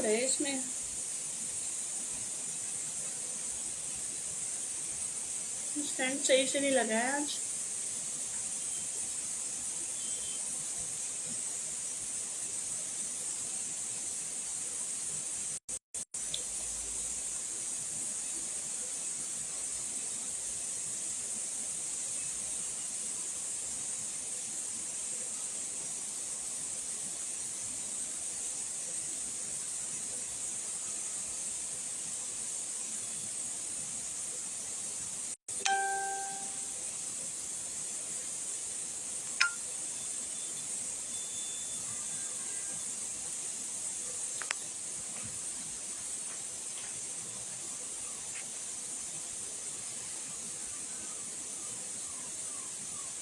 रहा है इसमें। स्टैंड सही से नहीं लगा है आज।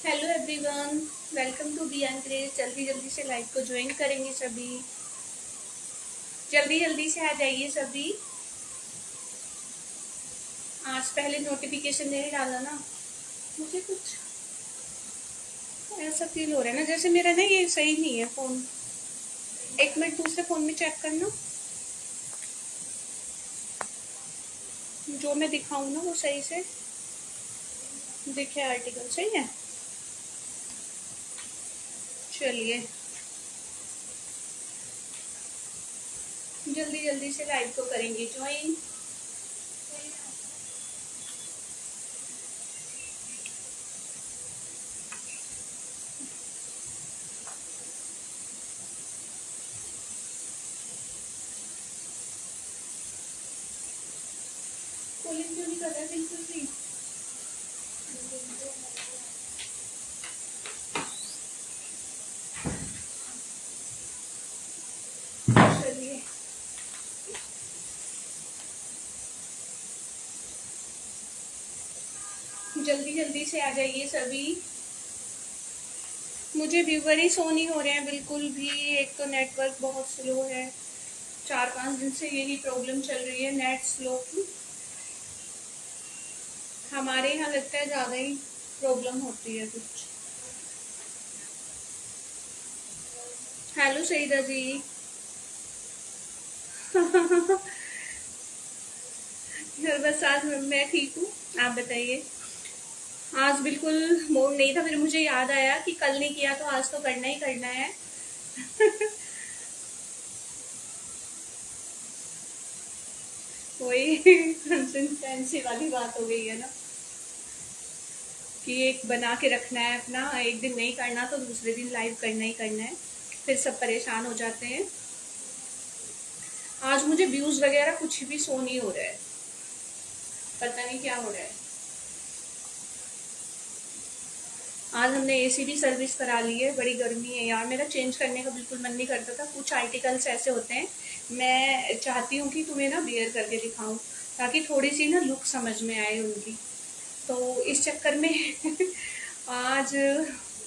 Hello everyone, welcome to B and Grace. जल्दी जल्दी से लाइव को ज्वाइन करेंगे सभी, जल्दी जल्दी से आ जाइए सभी। आज पहले नोटिफिकेशन नहीं डाला ना, मुझे कुछ ऐसा फील हो रहा है ना जैसे मेरा ना ये सही नहीं है फोन। एक मिनट दूसरे फोन में चेक करना, जो मैं दिखाऊं ना वो सही से दिखे, आर्टिकल सही है। चलिए जल्दी जल्दी से लाइव को करेंगे ज्वाइन। कूलिंग क्यों नहीं कर रहा है बिल्कुल भी। चलिए जल्दी जल्दी से आ जाइए सभी। मुझे व्यूवर ही शो नहीं हो रहे हैं बिल्कुल भी। एक तो नेटवर्क बहुत स्लो है, 4-5 दिन से यही प्रॉब्लम चल रही है नेट स्लो की। हमारे यहाँ लगता है ज्यादा ही प्रॉब्लम होती है कुछ। हेलो सईदा जी। बस आज मैं ठीक हूँ, आप बताइए। आज बिल्कुल मूड नहीं था, फिर मुझे याद आया कि कल नहीं किया तो आज तो करना ही करना है। वही कंसिस्टेंसी वाली बात हो गई है ना, कि एक बना के रखना है अपना। एक दिन नहीं करना तो दूसरे दिन लाइव करना ही करना है, फिर सब परेशान हो जाते हैं। आज मुझे व्यूज वगैरह कुछ भी शो नहीं हो रहा है, पता नहीं क्या हो रहा है। आज हमने एसी भी सर्विस करा ली है। बड़ी गर्मी है यार, मेरा चेंज करने का बिल्कुल मन नहीं करता था। कुछ आर्टिकल्स ऐसे होते हैं, मैं चाहती हूँ कि तुम्हें ना वेयर करके दिखाऊं ताकि थोड़ी सी ना लुक समझ में आए उनकी। तो इस चक्कर में आज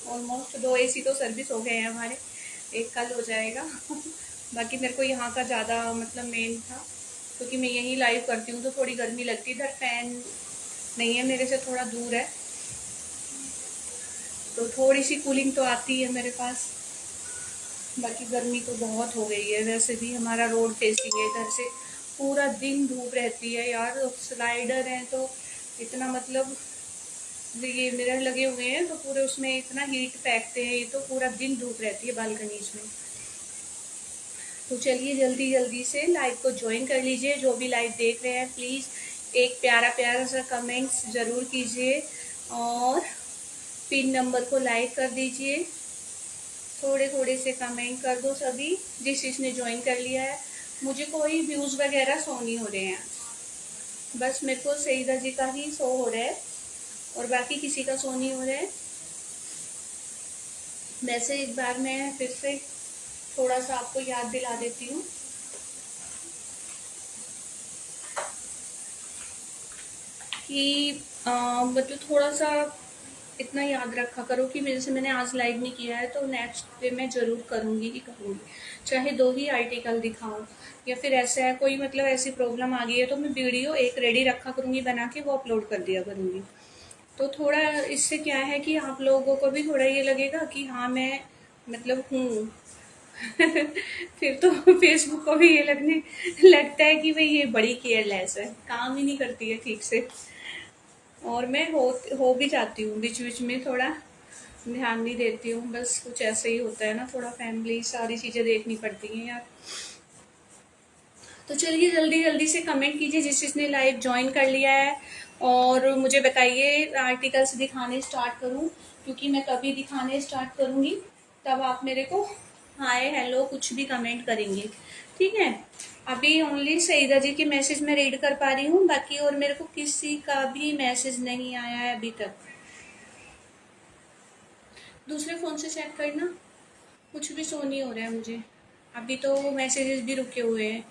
ऑलमोस्ट 2 एसी तो सर्विस हो गए हैं हमारे, एक कल हो जाएगा। बाकी मेरे को यहाँ का ज़्यादा मतलब मेन था, क्योंकि मैं यहीं लाइव करती हूँ तो थोड़ी गर्मी लगती है। इधर फैन नहीं है, मेरे से थोड़ा दूर है, तो थोड़ी सी कूलिंग तो आती है मेरे पास। बाकी गर्मी तो बहुत हो गई है। वैसे भी हमारा रोड फेसिंग है, इधर से पूरा दिन धूप रहती है यार। स्लाइडर है तो इतना मतलब ये मिरर लगे हुए हैं तो पूरे उसमें इतना हीट फेंकते हैं, ये तो पूरा दिन धूप रहती है बालकनीज में। तो चलिए जल्दी जल्दी से लाइव को ज्वाइन कर लीजिए। जो भी लाइव देख रहे हैं प्लीज़ एक प्यारा प्यारा सा कमेंट्स ज़रूर कीजिए और पिन नंबर को लाइक कर दीजिए। थोड़े थोड़े से कमेंट कर दो सभी जिस जिसने ज्वाइन कर लिया है। मुझे कोई व्यूज़ वगैरह शो नहीं हो रहे हैं, बस मेरे को सईदा जी का ही शो हो रहा है और बाकी किसी का शो नहीं हो रहा है। वैसे एक बार मैं फिर से थोड़ा सा आपको याद दिला देती हूँ कि मतलब थोड़ा सा इतना याद रखा करो कि मेरे से मैंने आज लाइव नहीं किया है तो नेक्स्ट डे मैं ज़रूर करूँगी ही करूँगी, चाहे 2 ही आर्टिकल दिखाऊँ। या फिर ऐसा है कोई मतलब ऐसी प्रॉब्लम आ गई है तो मैं वीडियो एक रेडी रखा करूँगी बना के, वो अपलोड कर दिया करूँगी। तो थोड़ा इससे क्या है कि आप लोगों को भी थोड़ा ये लगेगा कि हाँ मैं मतलब हूँ, फिर तो फेसबुक को भी ये लगता है कि भाई ये बड़ी केयरलेस है, काम ही नहीं करती है ठीक से। और मैं हो भी जाती हूँ बीच बीच में, थोड़ा ध्यान नहीं देती हूँ, बस कुछ ऐसे ही होता है ना, थोड़ा फैमिली सारी चीज़ें देखनी पड़ती हैं यार। तो चलिए जल्दी जल्दी से कमेंट कीजिए जिस जिसने लाइव ज्वाइन कर लिया है, और मुझे बताइए आर्टिकल्स दिखाने स्टार्ट करूँ, क्योंकि मैं कभी दिखाने स्टार्ट करूँगी तब आप मेरे को हाय हेलो कुछ भी कमेंट करेंगे, ठीक है। अभी ओनली सईदा जी की मैसेज मैं रीड कर पा रही हूँ, बाकी और मेरे को किसी का भी मैसेज नहीं आया है अभी तक। दूसरे फ़ोन से चेक करना, कुछ भी शो नहीं हो रहा है मुझे अभी, तो मैसेजेस भी रुके हुए हैं।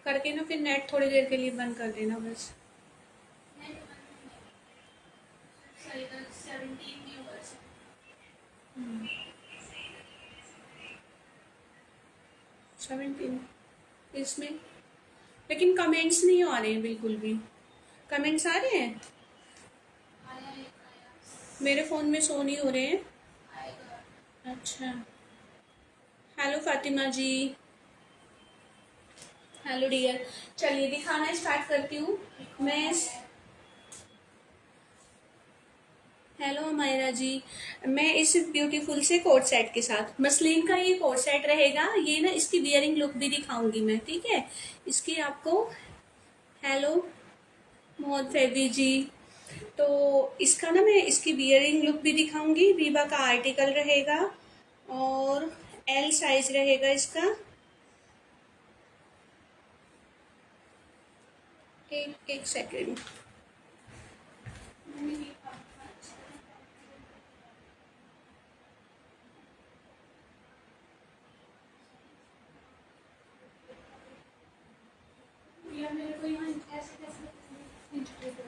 करके ना फिर नेट थोड़ी देर के लिए बंद कर देना बस। 17 इसमें, लेकिन कमेंट्स नहीं आ रहे हैं बिल्कुल भी। कमेंट्स आ रहे हैं, मेरे फ़ोन में शो नहीं हो रहे हैं। अच्छा, हेलो फातिमा जी, हेलो डियर। चलिए दिखाना स्टार्ट करती हूँ मैं। हेलो मायरा जी, मैं इस ब्यूटीफुल से कोट सेट के साथ, मसलिन का ये कोट सेट रहेगा, ये ना इसकी वियरिंग लुक भी दिखाऊंगी मैं, ठीक है। इसकी आपको, हेलो मोहम्मद फैबी जी, तो इसका ना मैं इसकी वियरिंग लुक भी दिखाऊंगी। वीबा का आर्टिकल रहेगा और एल साइज रहेगा इसका। एक सेकेंड, या मेरे को यहाँ ऐसे कैसे इंटीग्रेट हो।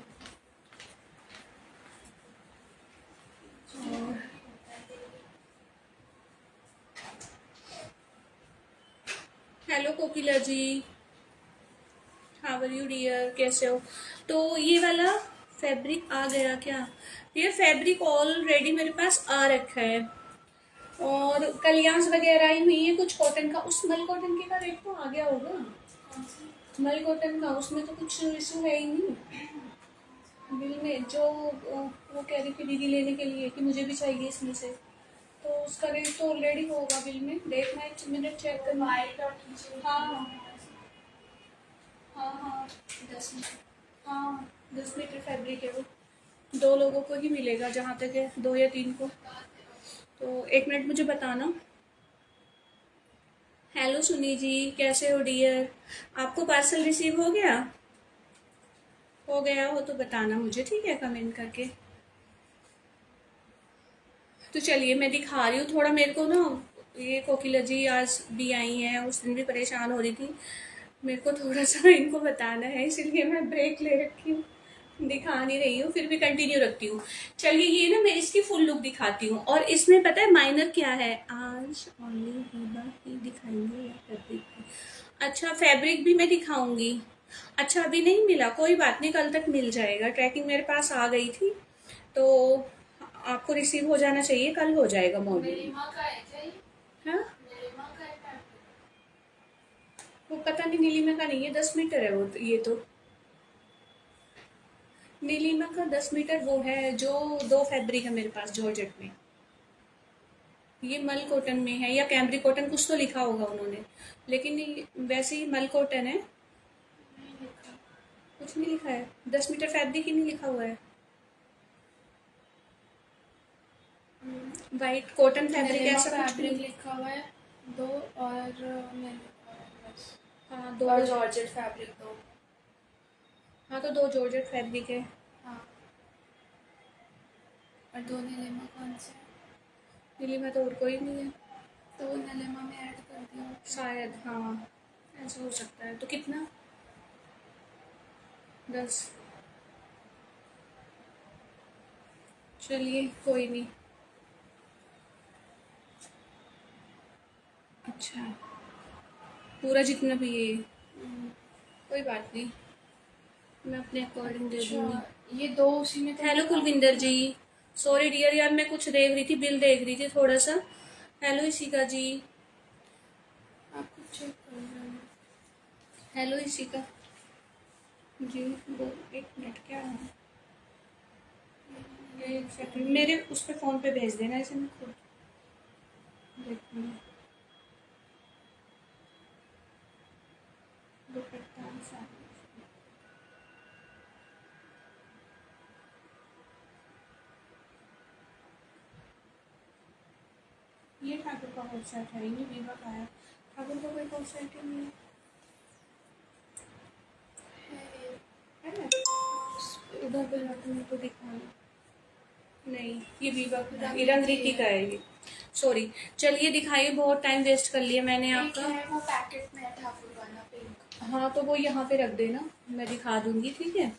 Hello Kokila ji, how are you dear, कैसे हो। तो ये वाला फैब्रिक आ गया क्या, ये फैब्रिक ऑलरेडी मेरे पास आ रखा है, और कलियांस वगैरह आई हुई है कुछ कॉटन का। उस मल कॉटन के का रेट तो आ गया होगा, मल कॉटन का, उसमें तो कुछ इशू है ही नहीं बिल में। जो वो कह रही थी दीदी लेने के लिए कि मुझे भी चाहिए इसमें से, तो उसका रेट तो ऑलरेडी होगा बिल में। देखना एक मिनट चेक करना। हाँ हाँ हाँ 10 मीटर, हाँ 10 मीटर फैब्रिक है वो, 2 लोगों को ही मिलेगा जहाँ तक है, 2 या 3 को। तो एक मिनट मुझे बताना। हेलो सुनी जी, कैसे हो डियर, आपको पार्सल रिसीव हो गया, हो गया हो तो बताना मुझे, ठीक है, कमेंट करके। तो चलिए मैं दिखा रही हूँ थोड़ा, मेरे को ना ये कोकिला जी आज भी आई हैं, उस दिन भी परेशान हो रही थी, मेरे को थोड़ा सा इनको बताना है, इसलिए मैं ब्रेक ले रखी हूँ, दिखा नहीं रही हूँ, फिर भी कंटिन्यू रखती हूँ। चलिए ये ना मैं इसकी फुल लुक दिखाती हूँ, और इसमें पता है माइनर क्या है, आज ओनली हीबा ही दिखाएंगे या फैब्रिक। अच्छा फैब्रिक भी मैं दिखाऊंगी। अच्छा अभी नहीं मिला, कोई बात नहीं, कल तक मिल जाएगा, ट्रैकिंग मेरे पास आ गई थी, तो आपको रिसीव हो जाना चाहिए, कल हो जाएगा मॉर्निंग। हाँ वो पता नहीं, नीलिमा का नहीं है, 10 मीटर है वो, ये तो नीलिमा का 10 मीटर वो है जो, 2 फैब्रिक है मेरे पास जॉर्जेट में, ये मल कॉटन में है या कैमरी कॉटन, कुछ तो लिखा होगा उन्होंने, लेकिन वैसे ही मल कॉटन है। कुछ नहीं लिखा है, 10 मीटर फैब्रिक ही नहीं लिखा हुआ है। वाइट कॉटन फैब्रिक ऐसा कुछ भी फैब्रिक लिखा हुआ है दो, और मैंने बस, हाँ दो, और जॉर्जेट फैब्रिक दो। हाँ तो 2 जॉर्जेट फैब्रिक है। हाँ, और दो नीलिमा कौन से, नीलिमा तो और कोई नहीं है तो वो नीलिमा में ऐड कर दिया शायद, हाँ ऐसा हो सकता है। तो कितना, 10, चलिए कोई नहीं। अच्छा पूरा जितना भी ये, कोई बात नहीं, मैं अपने अकॉर्डिंग दे दूँगी। अच्छा, ये दो उसी में थे। हेलो कुलविंदर जी, सॉरी डियर यार, मैं कुछ देख रही थी, बिल देख रही थी थोड़ा सा। हेलो इशिका जी। आप कुछ चेक कर लेना। हेलो इशिका जी। वो एक मिनट, क्या है? एक सेकंड, मेरे उस पे फोन पे भेज देना इसे, मैं खुद देखूंगी। दुपट्टा साड़ी। ये ठाकुर का कोट सेट है, ये वीवा का है। ठाकुर का कोई कोट सेट ही नहीं है। है ना? उधर पे जाकर मेरे को दिखाना। नहीं, ये वीवा का है, ये रंग रीति का है ये। सॉरी। चलिए दिखाइए, बहुत टाइम वेस्ट कर लिया मैंने एक आपका। है वो पैकेट में है ठाकुर वाला पिंक। हाँ तो वो यहाँ पे रख देना, मैं दिखा दूंगी, ठीक है।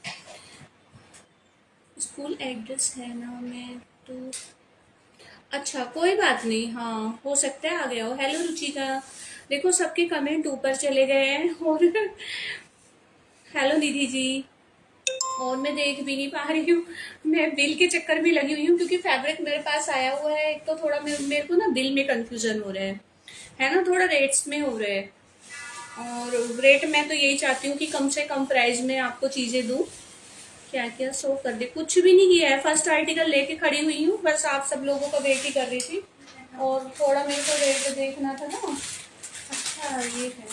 स्कूल एड्रेस है ना, मैं तो अच्छा कोई बात नहीं, हाँ हो सकता है आ गया हो। हेलो रुचिका। देखो सबके कमेंट ऊपर चले गए हैं और हेलो निधि जी। और मैं देख भी नहीं पा रही हूँ, मैं बिल के चक्कर में लगी हुई हूँ क्योंकि फैब्रिक मेरे पास आया हुआ है। एक तो थोड़ा मेरे को ना बिल में कंफ्यूजन हो रहा है ना, थोड़ा रेट्स में हो रहा है। और रेट मैं तो यही चाहती हूँ कि कम से कम प्राइस में आपको चीजें दूँ। क्या क्या शो कर दे, कुछ भी नहीं किया है, फर्स्ट आर्टिकल लेके खड़ी हुई हूँ, बस आप सब लोगों का वेट ही कर रही थी। और थोड़ा मेरे को रेट देखना था ना। अच्छा ये है,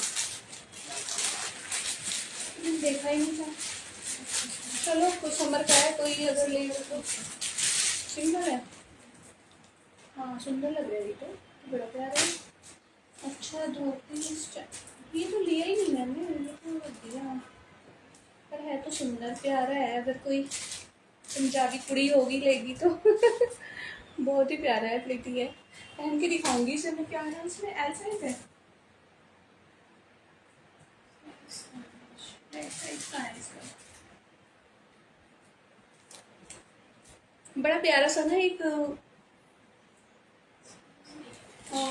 मैंने देखा ही नहीं था। चलो कोई समर का है, कोई अगर ले लो तो सिंगल है। हाँ सुंदर लग रहा है ये तो बड़ा प्यारा है। अच्छा धोती ये तो लिया ही नहीं मैंने, ये तो रख दिया। पर है तो सुंदर प्यारा है, अगर कोई पंजाबी कुड़ी होगी लेगी तो बहुत ही प्यारा है, प्रीति है। पहन के दिखाऊंगी इसे मैं। क्या है इसमें, एल साइज है? एल साइज का है इसका। बड़ा प्यारा सा ना एक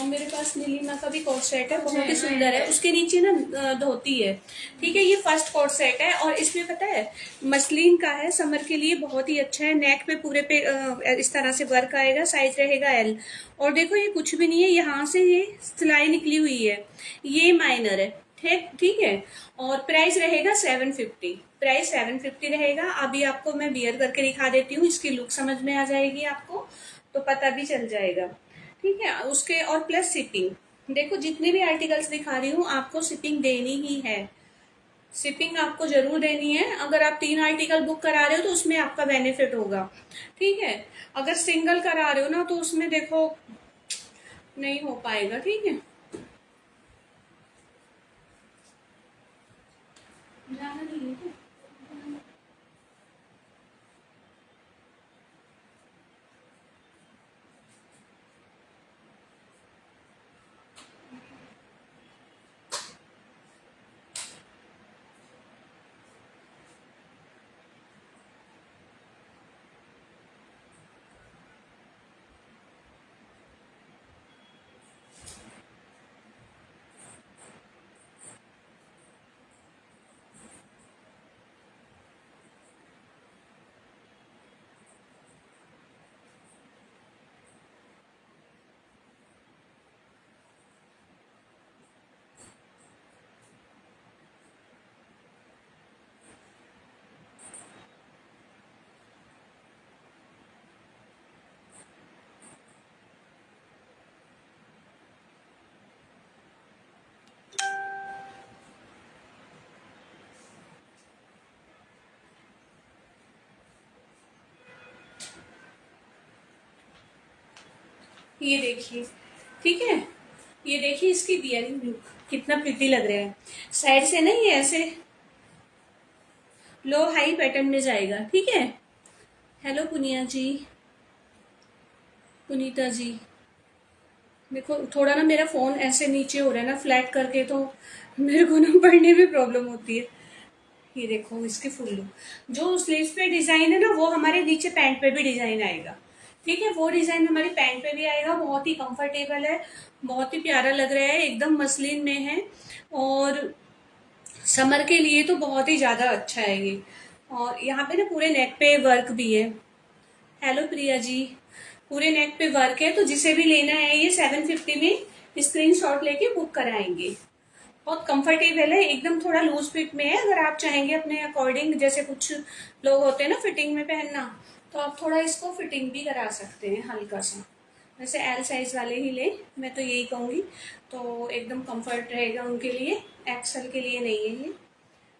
मेरे पास नीलिमा का भी कोट सेट है, बहुत ही सुंदर है। उसके नीचे ना धोती है, ठीक है। ये फर्स्ट कोट सेट है और इसमें पता है मसलिन का है, समर के लिए बहुत ही अच्छा है। नेक पे पूरे पे इस तरह से वर्क आएगा, साइज रहेगा एल। और देखो ये कुछ भी नहीं है, यहाँ से ये सिलाई निकली हुई है, ये माइनर है, ठीक ठीक है। और प्राइस रहेगा 750, प्राइस 750 रहेगा। अभी आपको मैं वियर करके दिखा देती हूँ, इसकी लुक समझ में आ जाएगी आपको, तो पता भी चल जाएगा, ठीक है। उसके और प्लस शिपिंग, देखो जितने भी आर्टिकल्स दिखा रही हूँ आपको शिपिंग देनी ही है, शिपिंग आपको जरूर देनी है। अगर आप 3 आर्टिकल बुक करा रहे हो तो उसमें आपका बेनिफिट होगा, ठीक है। अगर सिंगल करा रहे हो ना तो उसमें देखो नहीं हो पाएगा, ठीक है। जाना नहीं है क्या? ये देखिए, ठीक है। ये देखिए इसकी बियरिंग लुक कितना प्रिटी लग रहा है। साइड से ना ये ऐसे लो हाई पैटर्न में जाएगा, ठीक है। हेलो पुनिया जी, पुनीता जी। देखो थोड़ा ना मेरा फोन ऐसे नीचे हो रहा है ना फ्लैट करके, तो मेरे को ना पढ़ने में प्रॉब्लम होती है। ये देखो इसकी फुल लुक, जो स्लीव्स पे डिजाइन है ना वो हमारे नीचे पैंट पे भी डिजाइन आएगा, ठीक है। वो डिजाइन हमारी पैंट पे भी आएगा, बहुत ही कंफर्टेबल है, बहुत ही प्यारा लग रहा है, एकदम मसलिन में है। और समर के लिए तो बहुत ही ज्यादा अच्छा है ये। और यहाँ पे ना पूरे नेक पे वर्क भी है। हेलो प्रिया जी, पूरे नेक पे वर्क है, तो जिसे भी लेना है ये 750 में स्क्रीनशॉट लेके बुक कराएंगे। बहुत कंफर्टेबल है, एकदम थोड़ा लूज फिट में है। अगर आप चाहेंगे अपने अकॉर्डिंग, जैसे कुछ लोग होते हैं ना फिटिंग में पहनना, तो आप थोड़ा इसको फिटिंग भी करा सकते हैं हल्का सा। वैसे एल साइज वाले ही लें, मैं तो यही कहूँगी, तो एकदम कंफर्ट रहेगा उनके लिए। एक्सल के लिए नहीं है ये।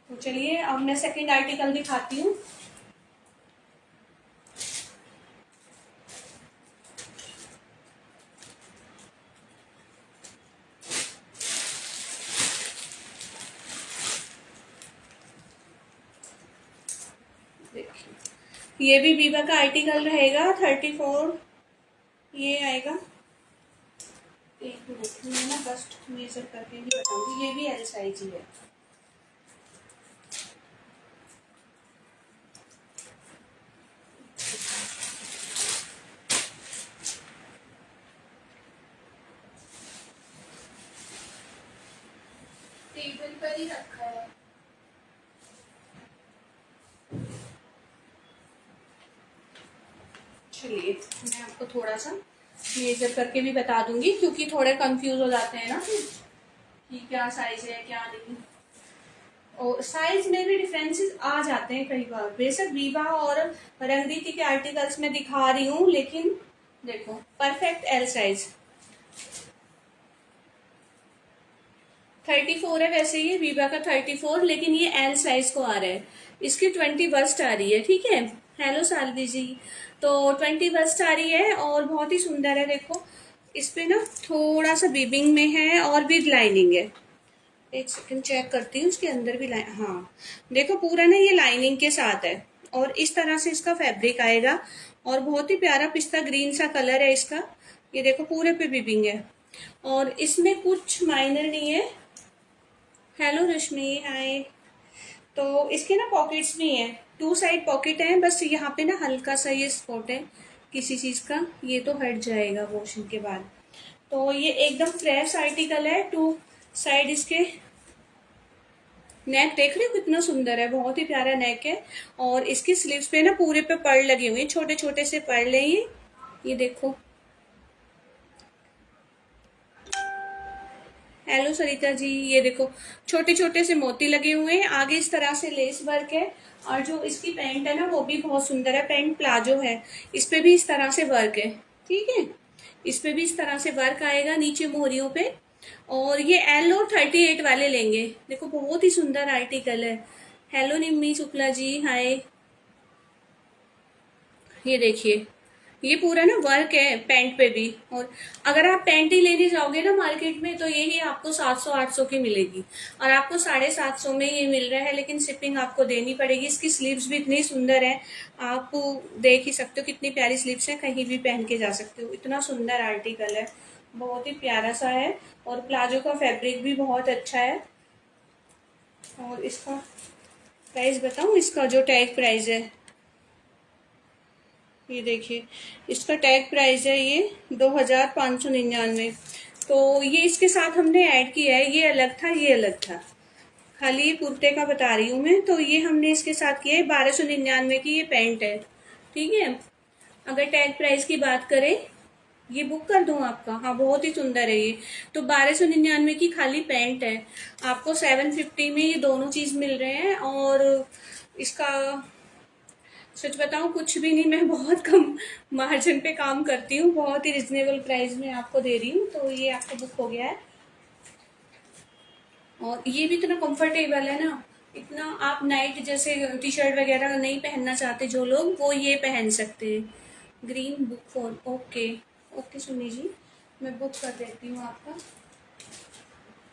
तो चलिए अब मैं सेकेंड आर्टिकल दिखाती हूँ। देखिए, ये भी वीवा का आर्टिकल रहेगा, 34 ये आएगा। एक मिनट, मैं ना बस्ट मेजर करके ही बताऊंगी। ये भी एल साइज ही है। टेबल पर ही रखा है। चलिए मैं आपको थोड़ा सा मेजर करके भी बता दूंगी, क्योंकि थोड़े कंफ्यूज हो जाते हैं ना कि क्या साइज है क्या नहीं। और साइज में भी डिफरेंसेस आ जाते हैं कई बार। बेशक वीवा और रंगरीति के आर्टिकल्स में दिखा रही हूँ, लेकिन देखो परफेक्ट एल साइज 34 है। वैसे ये वीवा का 34, लेकिन ये एल साइज को आ रहा है। इसकी 20 बस्ट आ रही है, ठीक है। हेलो सालवी जी, तो 20 बस्ट आ रही है और बहुत ही सुंदर है। देखो इस पे ना थोड़ा सा बीबिंग में है और विद लाइनिंग है। एक सेकंड चेक करती हूँ इसके अंदर भी लाइन, हाँ देखो पूरा ना ये लाइनिंग के साथ है। और इस तरह से इसका फैब्रिक आएगा और बहुत ही प्यारा पिस्ता ग्रीन सा कलर है इसका। ये देखो पूरे पे बीबिंग है और इसमें कुछ माइनर नहीं है। हेलो रश्मि, हाय। तो इसके ना पॉकेट्स भी हैं, 2 साइड पॉकेट हैं, बस यहाँ पे ना हल्का सा ये स्पॉट है किसी चीज का, ये तो हट जाएगा वॉशिंग के बाद। तो ये एकदम फ्रेश आर्टिकल है। 2 साइड इसके नेक देख रहे हो कितना सुंदर है, बहुत ही प्यारा नेक है। और इसकी स्लीव्स पे ना पूरे पे पर्ल लगे हुए हैं, छोटे छोटे से पर्ल है ये देखो। हेलो सरिता जी, ये देखो छोटे छोटे से मोती लगे हुए हैं। आगे इस तरह से लेस वर्क है। और जो इसकी पैंट है ना वो भी बहुत सुंदर है। पैंट प्लाजो है, इस पे भी इस तरह से वर्क है, ठीक है। इस पे भी इस तरह से वर्क आएगा नीचे मोहरियों पे। और ये एल और 38 वाले लेंगे। देखो बहुत ही सुंदर आर्टिकल है। हेलो निम्मी शुक्ला जी, हाय। ये देखिए, ये पूरा ना वर्क है पैंट पे भी। और अगर आप पैंट ही लेने जाओगे ना मार्केट में, तो यही आपको 700-800 की मिलेगी और आपको 750 में ये मिल रहा है, लेकिन शिपिंग आपको देनी पड़ेगी। इसकी स्लीव्स भी इतनी सुंदर है, आप देख ही सकते हो कितनी प्यारी स्लीव्स है, कहीं भी पहन के जा सकते हो। इतना सुंदर आर्टिकल है, बहुत ही प्यारा सा है। और प्लाजो का फैब्रिक भी बहुत अच्छा है। और इसका प्राइस बताऊं, इसका जो टैग प्राइस है, ये देखिए इसका टैग प्राइस है ये 2599। तो ये इसके साथ हमने ऐड किया है, ये अलग था ये अलग था। खाली ये कुर्ते का बता रही हूँ मैं। तो ये हमने इसके साथ किया है 1299 की ये पैंट है, ठीक है। अगर टैग प्राइस की बात करें, ये बुक कर दूं आपका, हाँ बहुत ही सुंदर है ये। तो 1299 की खाली पैंट है, आपको 750 में ये दोनों चीज मिल रहे हैं। और इसका सच बताऊं कुछ भी नहीं, मैं बहुत कम मार्जिन पे काम करती हूँ, बहुत ही रिजनेबल प्राइस में आपको दे रही हूँ। तो ये आपको बुक हो गया है। और ये भी इतना कंफर्टेबल है ना, इतना आप नाइट जैसे टी शर्ट वगैरह नहीं पहनना चाहते जो लोग, वो ये पहन सकते हैं। Green book for, okay okay सुनी जी, मैं बुक कर देती हूँ आपका।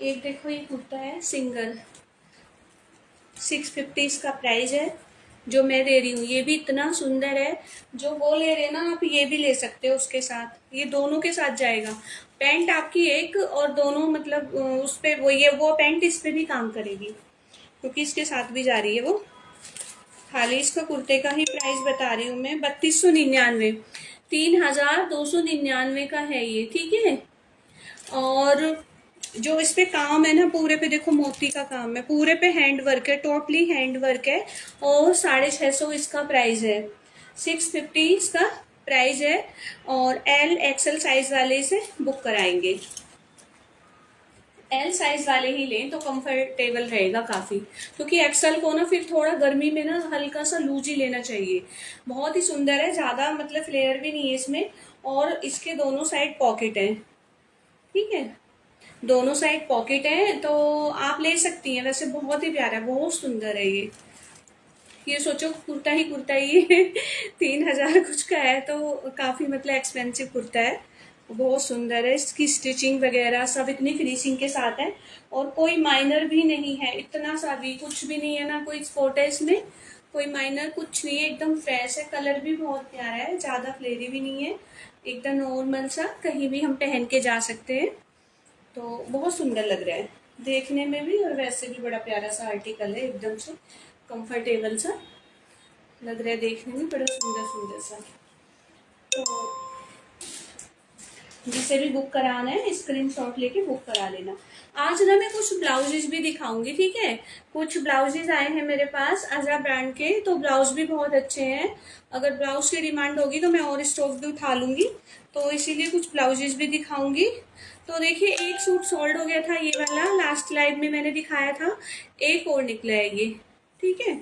एक देखो ये कुर्ता है सिंगल, 650 इसका प्राइस है जो मैं दे रही हूँ। ये भी इतना सुंदर है, जो वो ले रहे ना आप ये भी ले सकते हो उसके साथ, ये दोनों के साथ जाएगा। पैंट आपकी एक और दोनों, मतलब उस पे वो पैंट इस पे भी काम करेगी, क्योंकि इसके साथ भी जा रही है वो। खाली इसका कुर्ते का ही प्राइस बता रही हूँ मैं, 3299, 3299 का है ये, ठीक है। और जो इस पे काम है ना पूरे पे, देखो मोती का काम है, पूरे पे हैंड वर्क है, टोटली हैंड वर्क है। और 650 इसका प्राइस है, 650 इसका प्राइस है। और एल एक्सएल साइज वाले से बुक कराएंगे। एल साइज वाले ही लें तो कंफर्टेबल रहेगा काफ़ी, क्योंकि एक्सएल को ना फिर थोड़ा गर्मी में ना हल्का सा लूज ही लेना चाहिए। बहुत ही सुंदर है, ज़्यादा मतलब फ्लेयर भी नहीं है इसमें। और इसके दोनों साइड पॉकेट है, ठीक है, दोनों साइड पॉकेट है, तो आप ले सकती हैं। वैसे बहुत ही प्यारा है, बहुत सुंदर है ये सोचो कुर्ता ही कुर्ता ही 3000 कुछ का है, तो काफ़ी मतलब एक्सपेंसिव कुर्ता है। बहुत सुंदर है, इसकी स्टिचिंग वगैरह सब इतनी फिनिशिंग के साथ है। और कोई माइनर भी नहीं है, इतना सा भी कुछ भी नहीं है ना, कोई स्पॉट है इसमें, कोई माइनर कुछ नहीं है, एकदम फ्रेश है। कलर भी बहुत प्यारा है, ज़्यादा फ्लेरी भी नहीं है, एकदम नॉर्मल सा कहीं भी हम पहन के जा सकते हैं। तो बहुत सुंदर लग रहा है देखने में भी, और वैसे भी बड़ा प्यारा सा आर्टिकल है, एकदम से कंफर्टेबल सा लग रहा है देखने में, बड़ा सुंदर सुंदर सा। तो जिसे भी बुक कराना है स्क्रीनशॉट लेके बुक करा लेना। आज ना मैं कुछ ब्लाउजेज भी दिखाऊंगी, ठीक है। कुछ ब्लाउजेज आए हैं मेरे पास अजा ब्रांड के, तो ब्लाउज भी बहुत अच्छे हैं। अगर ब्लाउज की डिमांड होगी तो मैं और स्टॉक भी उठा लूंगी, तो इसीलिए कुछ ब्लाउजेज भी दिखाऊंगी। तो देखिए, एक सूट सोल्ड हो गया था ये वाला, लास्ट लाइव में मैंने दिखाया था। एक और निकला है ये, ठीक है,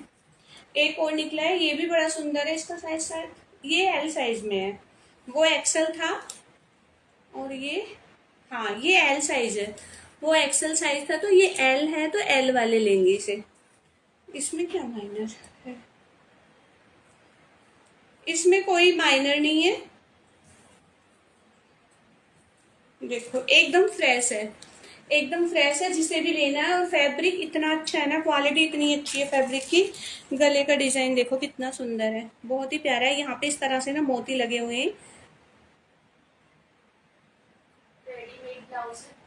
एक और निकला है, ये भी बड़ा सुंदर है। इसका साइज शायद ये एल साइज में है, वो एक्सल था, और ये, हाँ ये एल साइज है, वो एक्सल साइज था, तो ये एल है, तो एल वाले लेंगे इसे। इसमें क्या माइनर है? इसमें कोई माइनर नहीं है, देखो एकदम फ्रेश है, एकदम फ्रेश है, जिसे भी लेना है। और फैब्रिक इतना अच्छा है ना, क्वालिटी इतनी अच्छी है फैब्रिक की। गले का डिजाइन देखो कितना सुंदर है, बहुत ही प्यारा है। यहाँ पे इस तरह से ना मोती लगे हुए हैं। रेडीमेड ब्लाउज है,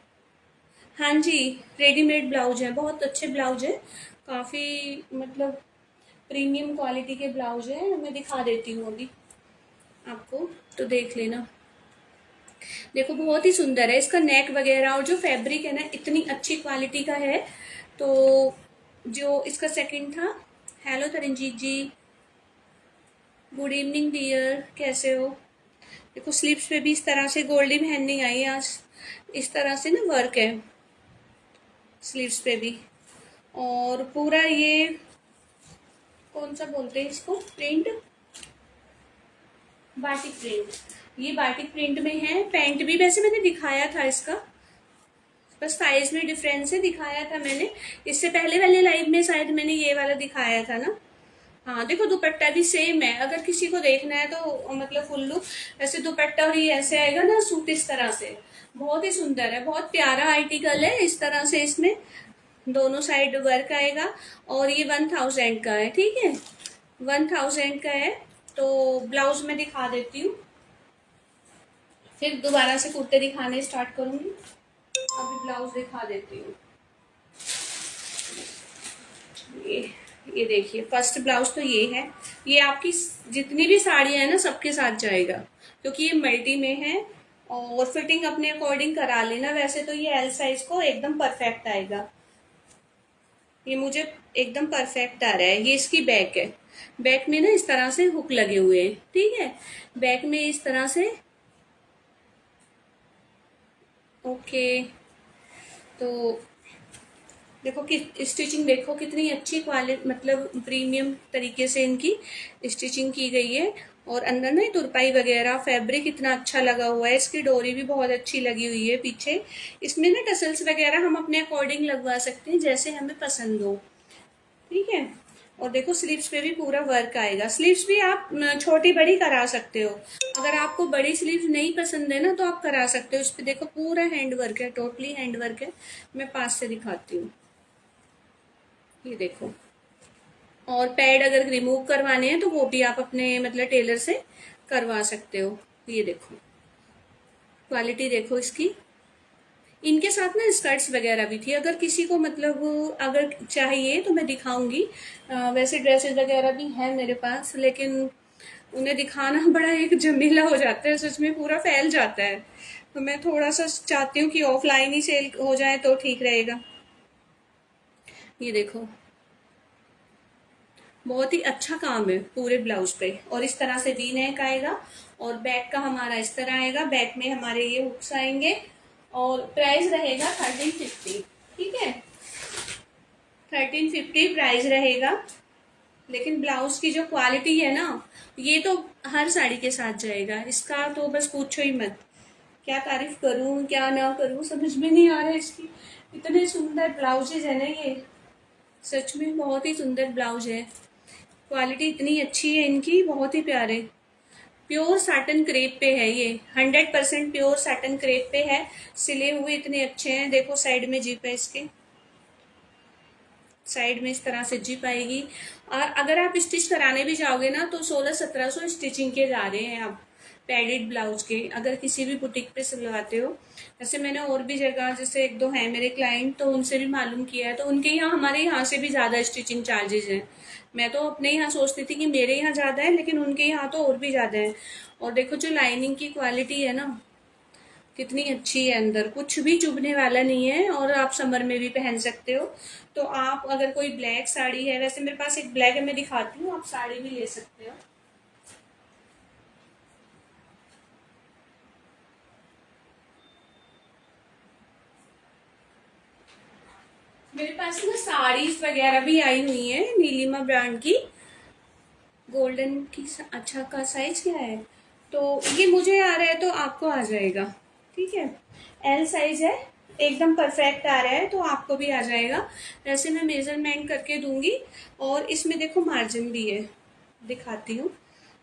हाँ जी, रेडीमेड ब्लाउज है, बहुत अच्छे ब्लाउज है, काफी मतलब प्रीमियम क्वालिटी के ब्लाउज है। मैं दिखा देती हूँ अभी आपको, तो देख लेना। देखो बहुत ही सुंदर है, इसका नेक वगैरह और जो फैब्रिक है ना इतनी अच्छी क्वालिटी का है। तो जो इसका सेकंड था, हेलो तरनजीत जी, गुड इवनिंग डियर, कैसे हो। देखो स्लीव्स पे भी इस तरह से गोल्डन हैंडिंग आई है आज, इस तरह से ना वर्क है स्लीव्स पे भी। और पूरा ये कौन सा बोलते हैं इसको, प्रिंट, बाटिक प्रिंट, ये बाटिक प्रिंट में है। पैंट भी वैसे मैंने दिखाया था इसका, बस साइज में डिफरेंस है, दिखाया था मैंने इससे पहले वाले लाइव में, शायद मैंने ये वाला दिखाया था ना। हाँ देखो दुपट्टा भी सेम है, अगर किसी को देखना है तो मतलब फुल लुक, ऐसे दुपट्टा और ये ऐसे आएगा ना सूट इस तरह से, बहुत ही सुंदर है, बहुत प्यारा आर्टिकल है। इस तरह से इसमें दोनों साइड वर्क आएगा, और ये 1000 का है, ठीक है, 1000 का है। तो ब्लाउज में दिखा देती हूँ, फिर दोबारा से कुर्ते दिखाने स्टार्ट करूंगी। अभी ब्लाउज दिखा देती हूँ। ये देखिए, फर्स्ट ब्लाउज तो ये है, ये आपकी जितनी भी साड़ियां है ना सबके साथ जाएगा, क्योंकि ये मल्टी में है। और फिटिंग अपने अकॉर्डिंग करा लेना, वैसे तो ये एल साइज को एकदम परफेक्ट आएगा, ये मुझे एकदम परफेक्ट आ रहा है। ये इसकी बैक है, बैक में ना इस तरह से हुक लगे हुए हैं, ठीक है, बैक में इस तरह से, ओके। तो देखो कि स्टिचिंग देखो कितनी अच्छी क्वालिटी, मतलब प्रीमियम तरीके से इनकी स्टिचिंग की गई है। और अंदर ना तुरपाई वगैरह फैब्रिक इतना अच्छा लगा हुआ है, इसकी डोरी भी बहुत अच्छी लगी हुई है पीछे। इसमें ना टसल्स वगैरह हम अपने अकॉर्डिंग लगवा सकते हैं, जैसे हमें पसंद हो, ठीक है। और देखो स्लीव्स पे भी पूरा वर्क आएगा, स्लीव्स भी आप छोटी बड़ी करा सकते हो। अगर आपको बड़ी स्लीव्स नहीं पसंद है ना तो आप करा सकते हो। इस पे देखो पूरा हैंड वर्क है, टोटली हैंड वर्क है। मैं पास से दिखाती हूँ, ये देखो। और पैड अगर रिमूव करवाने हैं तो वो भी आप अपने मतलब टेलर से करवा सकते हो। ये देखो क्वालिटी देखो इसकी। इनके साथ ना स्कर्ट्स वगैरह भी थी, अगर किसी को मतलब अगर चाहिए तो मैं दिखाऊंगी। वैसे ड्रेसेस वगैरह भी हैं मेरे पास, लेकिन उन्हें दिखाना बड़ा एक झमेला हो जाता है, सच में पूरा फैल जाता है। तो मैं थोड़ा सा चाहती हूँ कि ऑफलाइन ही सेल हो जाए तो ठीक रहेगा। ये देखो बहुत ही अच्छा काम है पूरे ब्लाउज पे। और इस तरह से वी नेक आएगा और बैक का हमारा इस तरह आएगा, बैक में हमारे ये हुक्स आएंगे और प्राइस रहेगा 1350। ठीक है, 1350 प्राइस रहेगा। लेकिन ब्लाउज की जो क्वालिटी है ना, ये तो हर साड़ी के साथ जाएगा, इसका तो बस पूछो ही मत। क्या तारीफ करूं क्या ना करूं समझ में नहीं आ रहा है इसकी। इतने सुंदर ब्लाउजेज है ना ये, सच में बहुत ही सुंदर ब्लाउज है। क्वालिटी इतनी अच्छी है इनकी, बहुत ही प्यारे। प्योर साटन क्रेप पे है ये, 100% प्योर साटन क्रेप पे है। सिले हुए इतने अच्छे हैं, देखो साइड में जिप है इसके, साइड में इस तरह से जिप आएगी। और अगर आप स्टिच कराने भी जाओगे ना तो 1600-1700 स्टिचिंग के जा रहे हैं अब पैडेड ब्लाउज के, अगर किसी भी बुटीक पे सिलवाते हो। जैसे मैंने और भी जगह, जैसे एक दो हैं मेरे क्लाइंट, तो उनसे भी मालूम किया है, तो उनके यहाँ हमारे यहाँ से भी ज़्यादा स्टिचिंग चार्जेज हैं। मैं तो अपने यहाँ सोचती थी कि मेरे यहाँ ज़्यादा है, लेकिन उनके यहाँ तो और भी ज़्यादा है। और देखो जो लाइनिंग की क्वालिटी है ना, कितनी अच्छी है, अंदर कुछ भी चुभने वाला नहीं है और आप समर में भी पहन सकते हो। तो आप अगर कोई ब्लैक साड़ी है, वैसे मेरे पास एक ब्लैक है, मैं दिखाती हूँ, आप साड़ी भी ले सकते हो। मेरे पास ना साड़ीज वगैरह भी आई हुई है नीलिमा ब्रांड की, गोल्डन की। अच्छा का साइज क्या है, तो ये मुझे आ रहा है तो आपको आ जाएगा। ठीक है, एल साइज है, एकदम परफेक्ट आ रहा है तो आपको भी आ जाएगा। वैसे मैं मेजरमेंट करके दूंगी। और इसमें देखो मार्जिन भी है, दिखाती हूँ।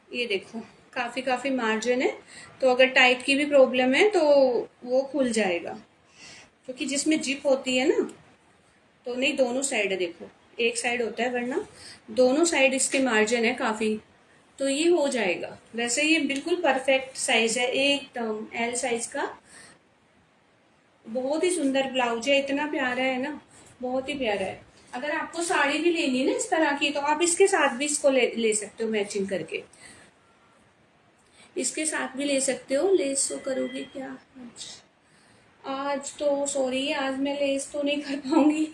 ये देखो काफी काफी मार्जिन है, तो अगर टाइट की भी प्रॉब्लम है तो वो खुल जाएगा, क्योंकि जिसमें जिप होती है ना, तो नहीं दोनों साइड है, देखो एक साइड होता है, वरना दोनों साइड इसके मार्जिन है काफी, तो ये हो जाएगा। वैसे ये बिल्कुल परफेक्ट साइज है, एकदम एल साइज का। बहुत ही सुंदर ब्लाउज है, इतना प्यारा है ना, बहुत ही प्यारा है। अगर आपको साड़ी भी लेनी है ना इस तरह की, तो आप इसके साथ भी इसको ले सकते हो मैचिंग करके, इसके साथ भी ले सकते हो। लेस तो करोगे क्या आज तो सॉरी, आज मैं लेस तो नहीं कर पाऊंगी,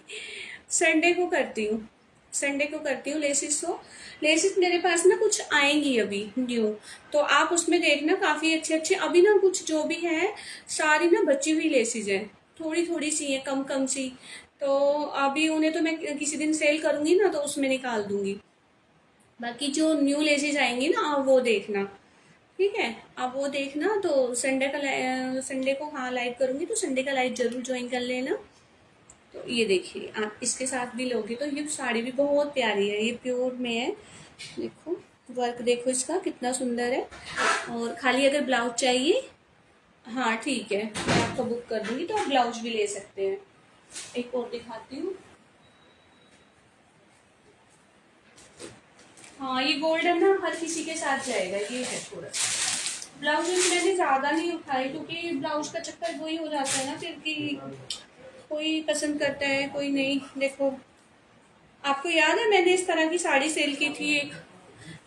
संडे को करती हूँ, संडे को करती हूँ लेसिस। तो लेसिस मेरे पास ना कुछ आएंगी अभी न्यू, तो आप उसमें देखना, काफी अच्छे अच्छे अभी ना कुछ जो भी है, सारी ना बची हुई लेसिस है, थोड़ी थोड़ी सी है, कम कम सी। तो अभी उन्हें तो मैं किसी दिन सेल करूंगी ना, तो उसमें निकाल दूंगी। बाकी जो न्यू लेसिस आएंगी ना, आप वो देखना। ठीक है, आप वो देखना। तो संडे का संडे को हाँ लाइव करूंगी, तो संडे का लाइव जरूर ज्वाइन कर लेना। तो ये देखिए, आप इसके साथ भी लोगे तो ये साड़ी भी बहुत प्यारी है, ये प्योर में है। देखो वर्क देखो इसका कितना सुंदर है। और खाली अगर ब्लाउज चाहिए, हाँ ठीक है, मैं आपको बुक कर दूंगी, तो आप ब्लाउज भी ले सकते हैं। एक और दिखाती हूँ। हाँ ये गोल्डन ना हर किसी के साथ जाएगा, ये है थोड़ा। ब्लाउज मैंने ज्यादा नहीं उठाई, क्योंकि ब्लाउज का चक्कर वही हो जाता है ना फिर, कि कोई पसंद करता है कोई नहीं। देखो आपको याद है मैंने इस तरह की साड़ी सेल की थी एक,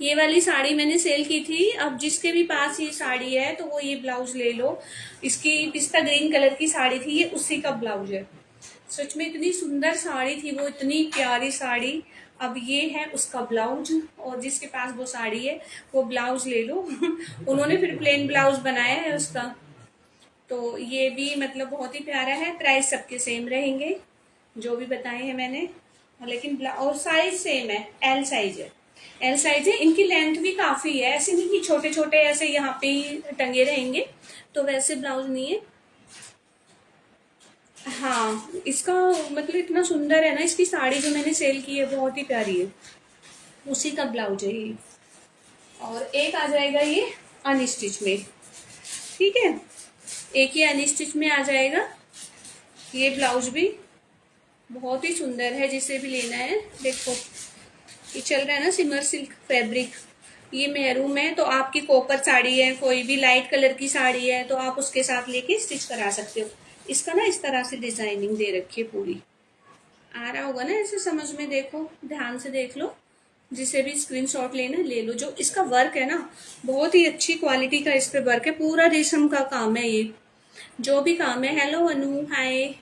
ये वाली साड़ी मैंने सेल की थी। अब जिसके भी पास ये साड़ी है तो वो ये ब्लाउज ले लो। इसकी पिस्ता ग्रीन कलर की साड़ी थी, ये उसी का ब्लाउज है। सच में इतनी सुंदर साड़ी थी वो, इतनी प्यारी साड़ी। अब ये है उसका ब्लाउज, और जिसके पास वो साड़ी है वो ब्लाउज ले लो। उन्होंने फिर प्लेन ब्लाउज बनाया है उसका। तो ये भी मतलब बहुत ही प्यारा है। प्राइस सबके सेम रहेंगे जो भी बताए हैं मैंने, लेकिन और साइज सेम है, एल साइज है, एल साइज है। इनकी लेंथ भी काफी है, ऐसे नहीं कि छोटे छोटे ऐसे यहाँ पे ही टंगे रहेंगे, तो वैसे ब्लाउज नहीं है। हाँ इसका मतलब इतना सुंदर है ना, इसकी साड़ी जो मैंने सेल की है बहुत ही प्यारी है, उसी का ब्लाउज है ये। और एक आ जाएगा ये अनस्टिच में। ठीक है, एक ही अनस्टिच में आ जाएगा। ये ब्लाउज भी बहुत ही सुंदर है, जिसे भी लेना है। देखो ये चल रहा है ना सिमर सिल्क फैब्रिक, ये मेहरूम है, तो आपकी कॉपर साड़ी है, कोई भी लाइट कलर की साड़ी है, तो आप उसके साथ लेके स्टिच करा सकते हो। इसका ना इस तरह से डिजाइनिंग दे रखी है पूरी, आ रहा होगा ना ऐसे समझ में, देखो ध्यान से देख लो। जिसे भी स्क्रीनशॉट लेना ले लो। जो इसका वर्क है ना, बहुत ही अच्छी क्वालिटी का इस पे वर्क है, पूरा रेशम का काम है ये, जो भी काम है। हेलो अनु, हाय।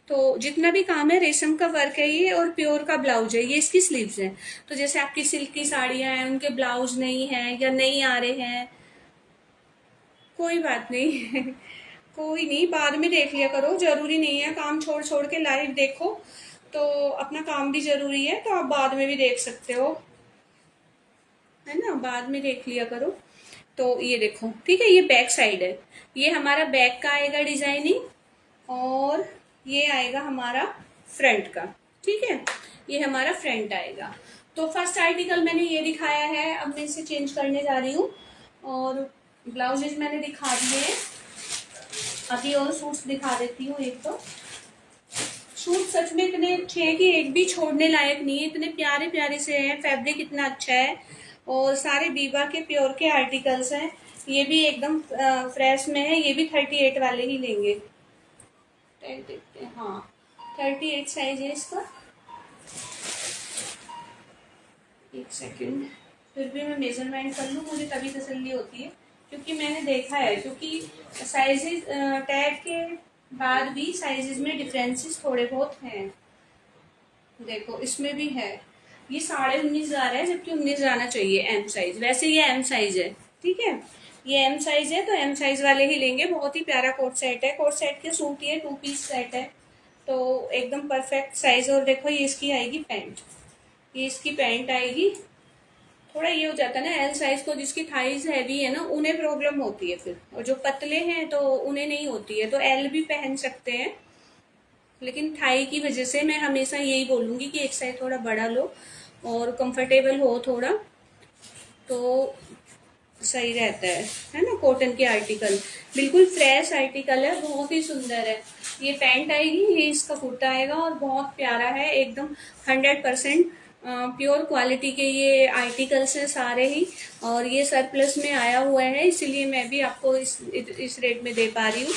तो जितना भी काम है रेशम का वर्क है ये, और प्योर का ब्लाउज है ये, इसकी स्लीव्स है। तो जैसे आपकी सिल्क की साड़ियां हैं, उनके ब्लाउज नहीं है या नहीं आ रहे हैं, कोई बात नहीं कोई नहीं, बाद में देख लिया करो, जरूरी नहीं है काम छोड़ छोड़ के लाइव देखो। तो अपना काम भी जरूरी है, तो आप बाद में भी देख सकते हो, है ना, बाद में देख लिया करो। तो ये देखो, ठीक है, ये बैक साइड है, ये हमारा बैक का आएगा डिजाइनिंग, और ये आएगा हमारा फ्रंट का, ठीक है, ये हमारा फ्रंट आएगा। तो फर्स्ट आर्टिकल मैंने ये दिखाया है, अब मैं इसे चेंज करने जा रही हूँ, और ब्लाउजेज मैंने दिखा दिए हैं। अभी और सूट्स दिखा देती हूँ। एक तो सूट सच में इतने अच्छे हैं कि एक भी छोड़ने लायक नहीं है, इतने प्यारे प्यारे से हैं, फैब्रिक इतना अच्छा है, और सारे बीबा के प्योर के आर्टिकल्स हैं। ये भी एकदम फ्रेश में है, ये भी 38 वाले ही लेंगे, देखते हैं, हाँ 38 साइज है इसका। एक सेकंड, फिर भी मैं मेजरमेंट कर लूँ, मुझे तभी तसल्ली होती है, क्योंकि मैंने देखा है, क्योंकि साइजेस टैग के बाद भी साइजेस में डिफरेंसेस थोड़े बहुत हैं। देखो इसमें भी है, ये 19.5 जा रहा है, जबकि 19 जाना चाहिए एम साइज, वैसे ये एम साइज है, ठीक है, ये एम साइज है, तो एम साइज वाले ही लेंगे। बहुत ही प्यारा कोट सेट है, कोट सेट के सूट, ये 2 पीस सेट है, तो एकदम परफेक्ट साइज। और देखो ये इसकी आएगी पैंट, ये इसकी पैंट आएगी। थोड़ा ये हो जाता है ना एल साइज को, जिसकी थाइज हैवी है ना उन्हें प्रॉब्लम होती है फिर, और जो पतले हैं तो उन्हें नहीं होती है, तो एल भी पहन सकते हैं, लेकिन थाई की वजह से मैं हमेशा यही बोलूंगी कि एक साइज थोड़ा बड़ा लो और कंफर्टेबल हो थोड़ा, तो सही रहता है ना। कॉटन के आर्टिकल बिल्कुल फ्रेश आर्टिकल है, बहुत ही सुंदर है। ये पैंट आएगी, ये इसका कुर्ता आएगा, और बहुत प्यारा है एकदम, 100% प्योर क्वालिटी के ये आर्टिकल्स हैं सारे ही, और ये सरप्लस में आया हुआ है, इसीलिए मैं भी आपको इस रेट में दे पा रही हूँ।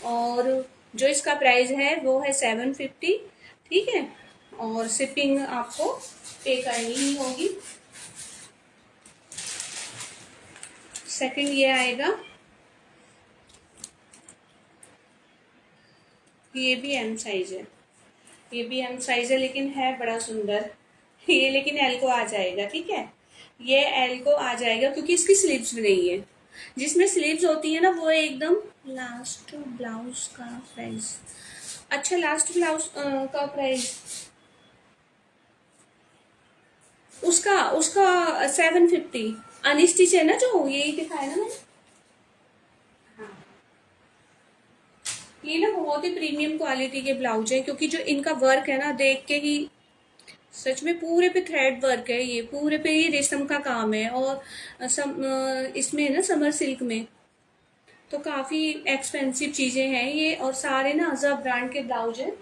और जो इसका प्राइस है वो है 750, ठीक है, और शिपिंग आपको पे करनी ही होगी। सेकंड ये आएगा, ये भी एम साइज है, ये भी एम साइज है, लेकिन है बड़ा सुंदर ये, लेकिन एल को आ जाएगा, ठीक है, ये एल को आ जाएगा, क्योंकि इसकी स्लीव्स भी नहीं है। जिसमें स्लीव्स होती है ना वो एकदम लास्ट ब्लाउज का प्राइस, अच्छा लास्ट ब्लाउज का प्राइस उसका उसका 750 अनस्टिच है ना, जो यही दिखाया ना मैंने। हाँ, ये ना बहुत ही प्रीमियम क्वालिटी के ब्लाउज है, क्योंकि जो इनका वर्क है ना देख के ही सच में, पूरे पे थ्रेड वर्क है, ये पूरे पे ये रेशम का काम है, और इसमें है ना समर सिल्क में, तो काफी एक्सपेंसिव चीजें हैं ये, और सारे ना अजब ब्रांड के ब्लाउज हैं,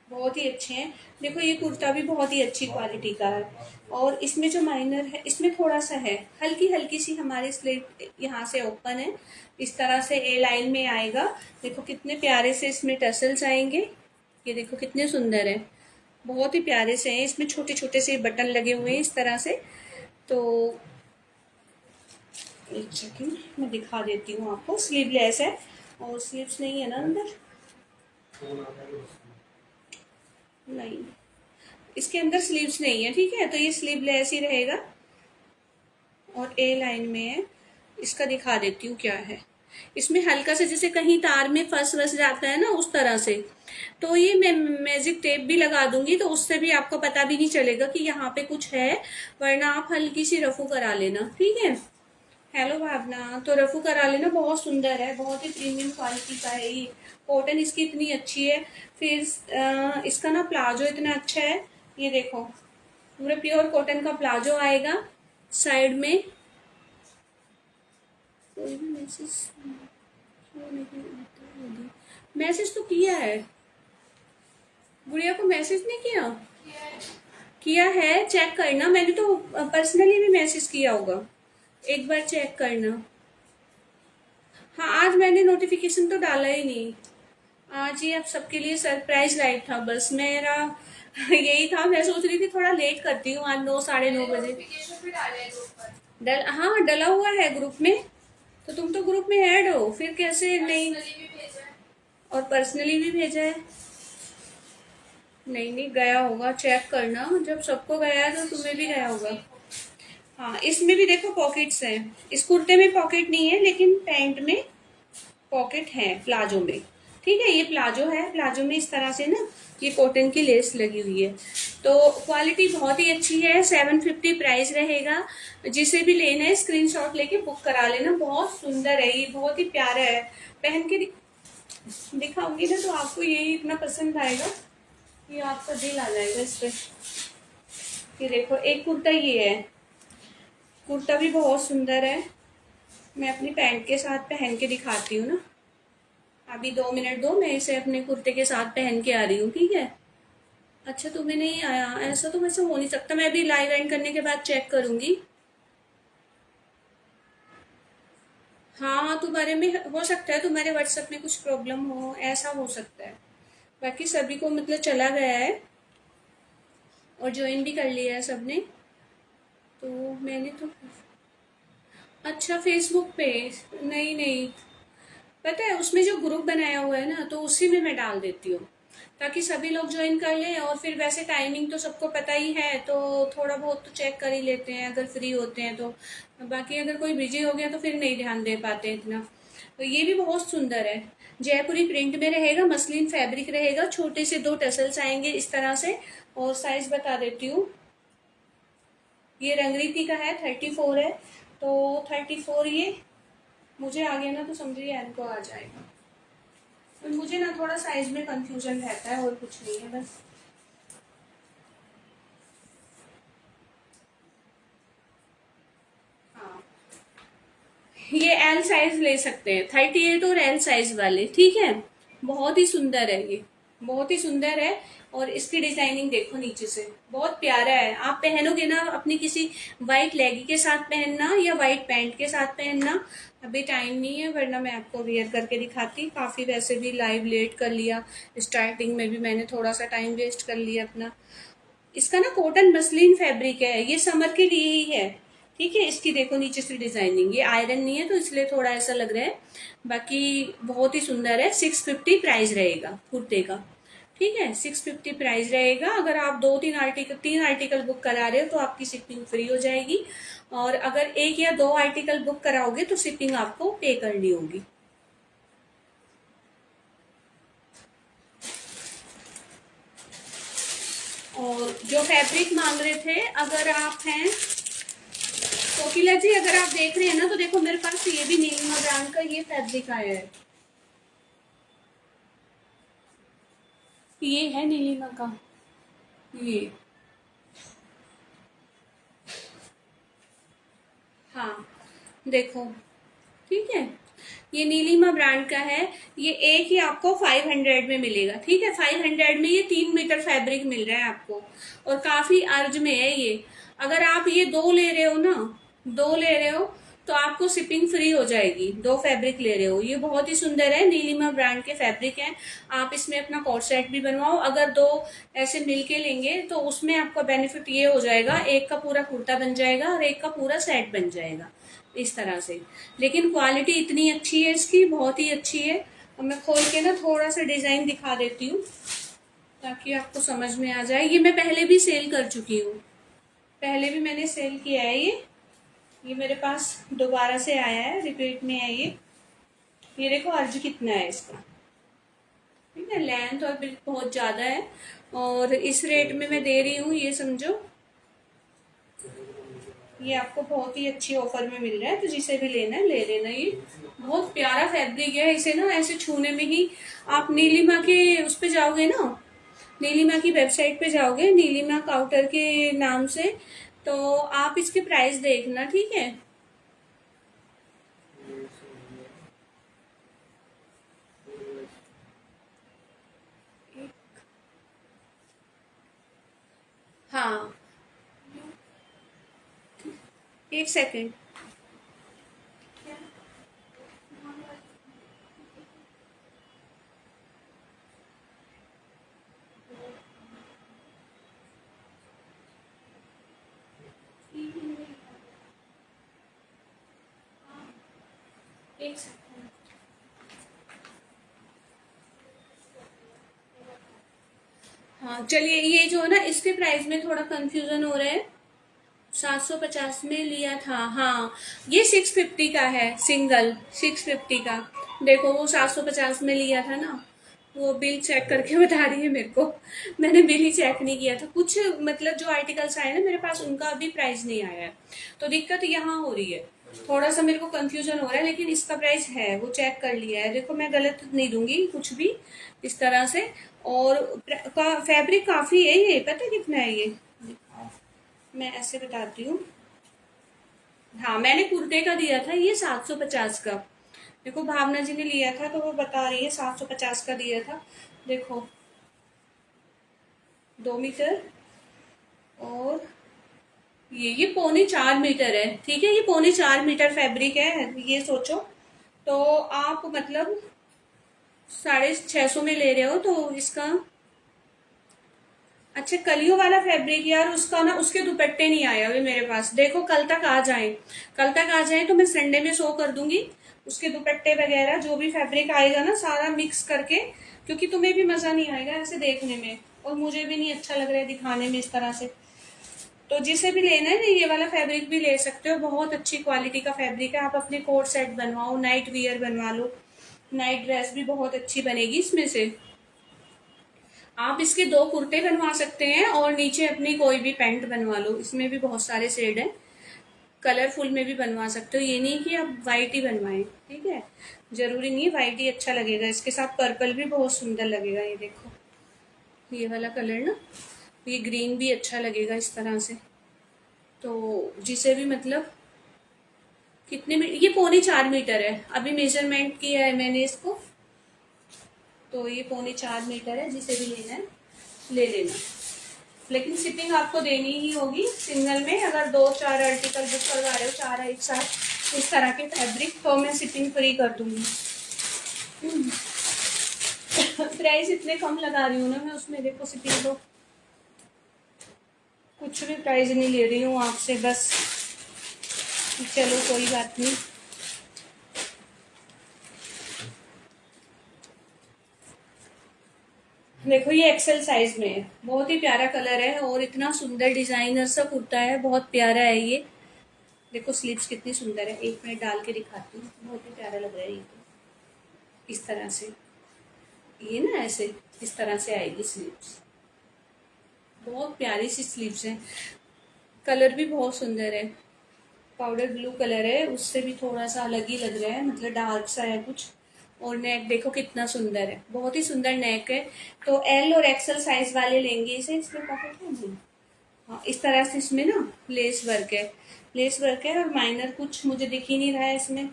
बहुत ही अच्छे हैं। देखो ये कुर्ता भी बहुत ही अच्छी क्वालिटी का है, और इसमें जो माइनर है इसमें थोड़ा सा है, हल्की हल्की सी हमारी स्लीव यहाँ से ओपन है, इस तरह से ए लाइन में आएगा। देखो कितने प्यारे से इसमें टसल्स आएंगे, ये देखो कितने सुंदर है, बहुत ही प्यारे से हैं, इसमें छोटे छोटे से बटन लगे हुए हैं इस तरह से। तो एक सेकंड मैं दिखा देती हूँ आपको, स्लीवलेस है, और स्लीव्स नहीं है ना अंदर, नहीं इसके अंदर स्लीव्स नहीं है, ठीक है, तो ये स्लीवलेस ही रहेगा, और ए लाइन में है। इसका दिखा देती हूँ क्या है, इसमें हल्का सा जैसे कहीं तार में फंस वस जाता है ना उस तरह से, तो ये मैं मैजिक टेप भी लगा दूंगी, तो उससे भी आपको पता भी नहीं चलेगा कि यहाँ पे कुछ है, वरना आप हल्की सी रफू करा लेना, ठीक है। हेलो भावना, तो रफू करा लेना, बहुत सुंदर है, बहुत ही प्रीमियम क्वालिटी का है ये, कॉटन इसकी इतनी अच्छी है। फिर इसका ना प्लाजो इतना अच्छा है, ये देखो पूरे प्योर कॉटन का प्लाजो आएगा, साइड में कोई भी मैसेज क्यों नहीं आता है? मैसेज तो किया है, गुड़िया को मैसेज नहीं किया, किया है, चेक करना, मैंने तो पर्सनली भी मैसेज किया होगा, एक बार चेक करना। हाँ आज मैंने नोटिफिकेशन तो डाला ही नहीं, आज ही आप सबके लिए सरप्राइज लाइव था, बस मेरा यही था। मैं सोच रही थी थोड़ा लेट करती हूँ, आज 9 साढ़े 9 बजे हाँ डला हुआ है ग्रुप में, तो तुम तो ग्रुप में ऐड हो, फिर कैसे नहीं, और पर्सनली भी भेजा है। नहीं नहीं, गया होगा, चेक करना, जब सबको गया है तो तुम्हें भी गया होगा। हाँ, इसमें भी देखो पॉकेट्स हैं। इस कुर्ते में पॉकेट नहीं है, लेकिन पैंट में पॉकेट है, प्लाजो में। ठीक है, ये प्लाजो है, प्लाजो में इस तरह से ना ये कॉटन की लेस लगी हुई है। तो क्वालिटी बहुत ही अच्छी है। 750 प्राइस रहेगा। जिसे भी लेना है स्क्रीनशॉट लेके बुक करा लेना। बहुत सुंदर है ये, बहुत ही प्यारा है। पहन के दिखाऊंगी ना तो आपको यही इतना पसंद आएगा कि आपका दिल आ जाएगा इस पे। ये देखो, एक कुर्ता ये है, कुर्ता भी बहुत सुंदर है। मैं अपनी पैंट के साथ पहन के दिखाती हूँ ना। अभी 2 मिनट दो, मैं इसे अपने कुर्ते के साथ पहन के आ रही हूँ, ठीक है। अच्छा, तुम्हें नहीं आया? ऐसा तो वैसे हो नहीं सकता, मैं अभी लाइव एंड करने के बाद चेक करूंगी। हाँ, तुम्हारे में हो सकता है, तुम्हारे व्हाट्सएप में कुछ प्रॉब्लम हो, ऐसा हो सकता है। बाकी सभी को मतलब चला गया है और ज्वाइन भी कर लिया है सबने। तो मैंने तो, अच्छा फेसबुक पे, नहीं नहीं, पता है उसमें जो ग्रुप बनाया हुआ है ना, तो उसी में मैं डाल देती हूँ ताकि सभी लोग ज्वाइन कर लें। और फिर वैसे टाइमिंग तो सबको पता ही है, तो थोड़ा बहुत तो चेक कर ही लेते हैं अगर फ्री होते हैं तो। बाकी अगर कोई बिजी हो गया तो फिर नहीं ध्यान दे पाते इतना। तो ये भी बहुत सुंदर है। जयपुरी प्रिंट में रहेगा, मसलिन फैब्रिक रहेगा, छोटे से 2 टसल्स आएंगे इस तरह से। और साइज बता देती हूँ, ये रंगरीति का है, 34 है। तो 34 ये मुझे आ गया ना तो समझिए एन को आ जाएगा। तो मुझे ना थोड़ा साइज में कंफ्यूजन रहता है और कुछ नहीं है बस। हाँ, ये एल साइज ले सकते हैं, 38 और एल साइज वाले, ठीक है। बहुत ही सुंदर है ये, बहुत ही सुंदर है। और इसकी डिजाइनिंग देखो नीचे से, बहुत प्यारा है। आप पहनोगे ना अपनी किसी वाइट लेगी के साथ पहनना या वाइट पैंट के साथ पहनना। अभी टाइम नहीं है, वरना मैं आपको वेयर करके दिखाती। काफी वैसे भी लाइव लेट कर लिया, स्टार्टिंग में भी मैंने थोड़ा सा टाइम वेस्ट कर लिया अपना। इसका ना कॉटन मसलिन फैब्रिक है, ये समर के लिए ही है। ठीक है, इसकी देखो नीचे से डिजाइनिंग, ये आयरन नहीं है तो इसलिए थोड़ा ऐसा लग रहा है। बाकी बहुत ही सुंदर है। 650 प्राइस रहेगा कुर्ते का। ठीक है, 650 प्राइस रहेगा। अगर आप 3 आर्टिकल बुक करा रहे हो तो आपकी शिपिंग फ्री हो जाएगी। और अगर 1 या 2 आर्टिकल बुक कराओगे तो शिपिंग आपको पे करनी होगी। और जो फैब्रिक मांग रहे थे, अगर आप हैं कोकिला जी, अगर आप देख रहे हैं ना तो देखो मेरे पास ये भी नीलिमा ब्रांड का ये फैब्रिक आया है। ये है नीलिमा का, ये, हाँ देखो, ठीक है। ये नीलिमा ब्रांड का है। ये एक ही आपको 500 में मिलेगा, ठीक है। 500 में ये 3 मीटर फैब्रिक मिल रहा है आपको। और काफी अर्ज में है ये। अगर आप ये 2 ले रहे हो ना, 2 ले रहे हो तो आपको शिपिंग फ्री हो जाएगी। 2 फैब्रिक ले रहे हो, ये बहुत ही सुंदर है, नीलिमा ब्रांड के फैब्रिक है। आप इसमें अपना कॉर्ड सेट भी बनवाओ। अगर 2 ऐसे मिलके लेंगे तो उसमें आपका बेनिफिट ये हो जाएगा, एक का पूरा कुर्ता बन जाएगा और एक का पूरा सेट बन जाएगा इस तरह से। लेकिन क्वालिटी इतनी अच्छी है इसकी, बहुत ही अच्छी है। और मैं खोल के ना थोड़ा सा डिजाइन दिखा देती हूँ ताकि आपको समझ में आ जाए। ये मैं पहले भी सेल कर चुकी हूँ, पहले भी मैंने सेल किया है ये मेरे पास दोबारा से आया है, रिपीट में है ये देखो अर्ज कितना है इसका, ठीक है। लेंथ और बिल्कुल बहुत ज्यादा है। और इस रेट में मैं दे रही हूँ, ये समझो ये आपको बहुत ही अच्छी ऑफर में मिल रहा है। तो जिसे भी लेना है ले लेना। ये बहुत प्यारा फैब्रिक है, इसे ना ऐसे छूने में ही, आप नीलिमा के उस पे जाओगे ना, नीलिमा की वेबसाइट पे जाओगे, नीलिमा काउंटर के नाम से, तो आप इसके प्राइस देखना, ठीक है। हाँ, एक सेकेंड। एक सेकेंड। हाँ चलिए, ये जो है ना, इसके प्राइस में थोड़ा कंफ्यूजन हो रहा है। 750 में लिया था, हाँ। ये 650 का है, सिंगल 650 का। देखो वो 750 में लिया था ना। वो बिल चेक करके बता रही है मेरे को। मैंने बिल ही चेक नहीं किया था कुछ। मतलब जो आर्टिकल्स आए ना मेरे पास, उनका अभी प्राइस नहीं आया है। तो दिक्कत यहाँ हो रही है। थोड़ा सा मेरे को कंफ्यूजन हो रहा है, लेकिन इसका प्राइस है, वो चेक कर लिया है। देखो मैं गलत नहीं दूंगी कुछ भी इस तरह से। और फैब्रिक काफी है, ये पता है कितना है ये? मैं ऐसे बताती हूँ। हाँ, मैंने कुर्ते का दिया था ये 750 का। देखो भावना जी ने लिया था तो वो बता रही है 750 का दिया था। देखो 2 मीटर। और ये 3.25 मीटर है, ठीक है। ये 3.25 मीटर फैब्रिक है, ये सोचो। तो आप मतलब 650 में ले रहे हो तो इसका। अच्छा, कलियों वाला फैब्रिक यार, उसका ना, उसके दुपट्टे नहीं आए अभी मेरे पास। देखो कल तक आ जाए। कल तक आ जाए तो मैं संडे में शो कर दूंगी। उसके दुपट्टे वगैरह जो भी फैब्रिक आएगा ना, सारा मिक्स करके। क्योंकि तुम्हें भी मजा नहीं आएगा ऐसे देखने में, और मुझे भी नहीं अच्छा लग रहा है दिखाने में इस तरह से। तो जिसे भी लेना है ना, ये वाला फैब्रिक भी ले सकते हो। बहुत अच्छी क्वालिटी का फैब्रिक है। आप अपने कोट सेट बनवाओ, नाइट वियर बनवा लो। नाइट ड्रेस भी बहुत अच्छी बनेगी इसमें से। आप इसके 2 कुर्ते बनवा सकते हैं, और नीचे अपनी कोई भी पैंट बनवा लो। इसमें भी बहुत सारे शेड हैं। कलरफुल में भी बनवा सकते हो, ये नहीं कि आप वाइट ही बनवाएं, ठीक है। जरूरी नहीं वाइट ही अच्छा लगेगा, इसके साथ पर्पल भी बहुत सुंदर लगेगा। ये देखो, ये वाला कलर ना, ये ग्रीन भी अच्छा लगेगा इस तरह से। तो जिसे भी मतलब, कितने में ये? 3.25 मीटर है, अभी मेजरमेंट किया है मैंने इसको। तो ये 3.25 मीटर है, जिसे भी लेना है ले लेना। लेकिन शिपिंग आपको देनी ही होगी सिंगल में। अगर 2-4 आर्टिकल बुक करवा रहे हो, 4 एक साथ इस तरह के फैब्रिक, तो मैं शिपिंग फ्री कर दूंगी। प्राइस इतने कम लगा रही हूँ ना मैं उसमें, देखो शिपिंग तो कुछ भी प्राइस नहीं ले रही हूँ आपसे, बस। चलो कोई बात नहीं। देखो ये एक्सेल साइज में है, बहुत ही प्यारा कलर है, और इतना सुंदर डिजाइनर सा कुर्ता है, बहुत प्यारा है ये। देखो स्लीव्स कितनी सुंदर है, 1 मिनट डाल के दिखाती हूँ, बहुत ही प्यारा लग रहा है ये तो। इस तरह से, ये ना ऐसे इस तरह से आएगी स्लीव्स। बहुत प्यारी सी स्लीव्स है। कलर भी बहुत सुंदर है। पाउडर ब्लू कलर है, उससे भी थोड़ा सा अलग ही लग रहा है, मतलब डार्क सा है कुछ। और नेक देखो कितना सुंदर है, बहुत ही सुंदर नेक है। तो एल और एक्सेल साइज वाले लेंगे इसे। इसमें पॉकेट है नहीं। हाँ, इस तरह से इसमें ना लेस वर्क है। लेस वर्क है, और माइनर कुछ मुझे दिख ही नहीं रहा है इसमें।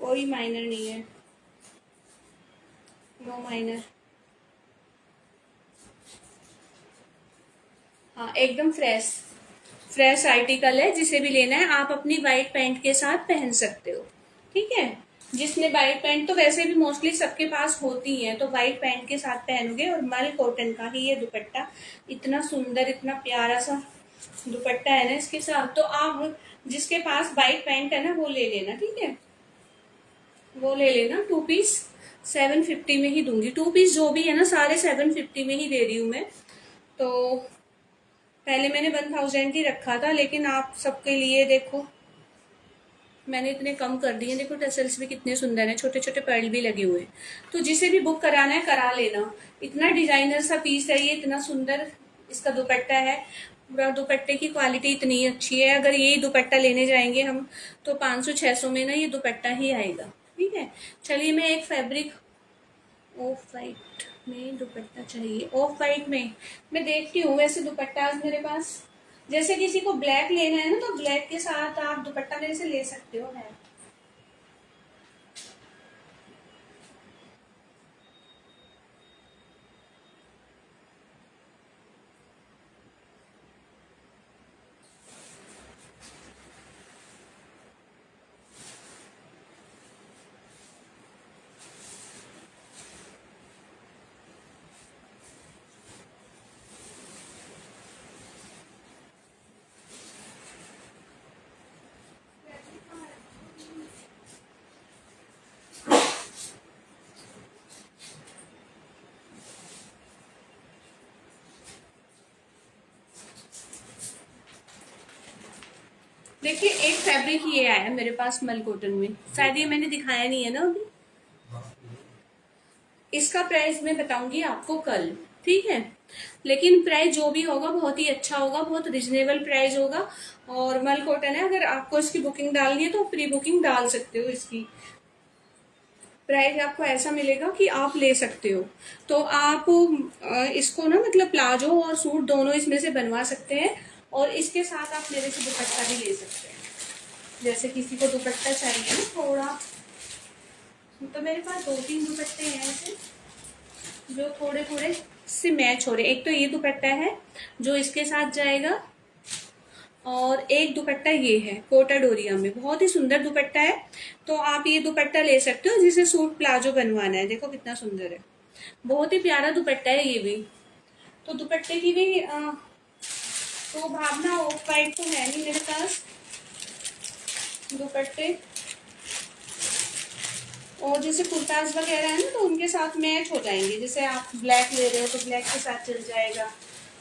कोई माइनर नहीं है, नो माइनर। हाँ एकदम फ्रेश। फ्रेश आर्टिकल है, जिसे भी लेना है आप अपनी वाइट पैंट के साथ पहन सकते हो, ठीक है। जिसने वाइट पैंट तो वैसे भी मोस्टली सबके पास होती है, तो वाइट पैंट के साथ पहनोगे। और मल कॉटन का ही ये दुपट्टा, इतना सुंदर, इतना प्यारा सा दुपट्टा है ना इसके साथ। तो आप जिसके पास वाइट पैंट है ना, वो ले लेना, ठीक है। वो ले लेना। 2 पीस 750 में ही दूंगी। 2 पीस जो भी है ना, सारे 750 में ही दे रही हूँ मैं। तो पहले मैंने 1000 ही रखा था, लेकिन आप सबके लिए देखो मैंने इतने कम कर दिए। देखो टसल्स भी कितने सुंदर हैं, छोटे छोटे पर्ल भी लगे हुए हैं। तो जिसे भी बुक कराना है करा लेना। इतना डिजाइनर सा पीस है ये, इतना सुंदर इसका दुपट्टा है। पूरा दुपट्टे की क्वालिटी इतनी अच्छी है। अगर यही दुपट्टा लेने जाएंगे हम, तो 500-600 में ना ये दुपट्टा ही आएगा, ठीक है। चलिए, मैं एक फैब्रिक ऑफ वाइट में दुपट्टा चाहिए। ऑफ वाइट में मैं देखती हूँ वैसे दुपट्टा मेरे पास। जैसे किसी को ब्लैक लेना है ना, तो ब्लैक के साथ आप दुपट्टा मेरे से ले सकते हो, है। देखिए एक फैब्रिक ये आया मेरे पास मल कॉटन में, शायद ये मैंने दिखाया नहीं है ना अभी। इसका प्राइस मैं बताऊंगी आपको कल, ठीक है। लेकिन प्राइस जो भी होगा बहुत ही अच्छा होगा, बहुत रिजनेबल प्राइस होगा। और मल कॉटन है, अगर आपको इसकी बुकिंग डालनी है तो प्री बुकिंग डाल सकते हो। इसकी प्राइस आपको ऐसा मिलेगा कि आप ले सकते हो। तो आप इसको ना मतलब प्लाजो और सूट दोनों इसमें से बनवा सकते हैं। और इसके साथ आप मेरे से दुपट्टा भी ले सकते हैं। जैसे किसी को दुपट्टा चाहिए ना थोड़ा, तो मेरे पास 2-3 दुपट्टे हैं ऐसे जो थोड़े थोड़े से मैच हो रहे। एक तो ये दुपट्टा है जो इसके साथ जाएगा, और एक दुपट्टा ये है कोटा डोरिया में, बहुत ही सुंदर दुपट्टा है। तो आप ये दुपट्टा ले सकते हो जिसे सूट प्लाजो बनवाना है। देखो कितना सुंदर है, बहुत ही प्यारा दुपट्टा है ये भी। तो दुपट्टे की भी तो भावना ऑफ वाइट तो है नहीं मेरे पास दुपट्टे। और जैसे कुर्ताज वगैरह है ना तो उनके साथ मैच हो जाएंगे। जैसे आप ब्लैक ले रहे हो तो ब्लैक के साथ चल जाएगा।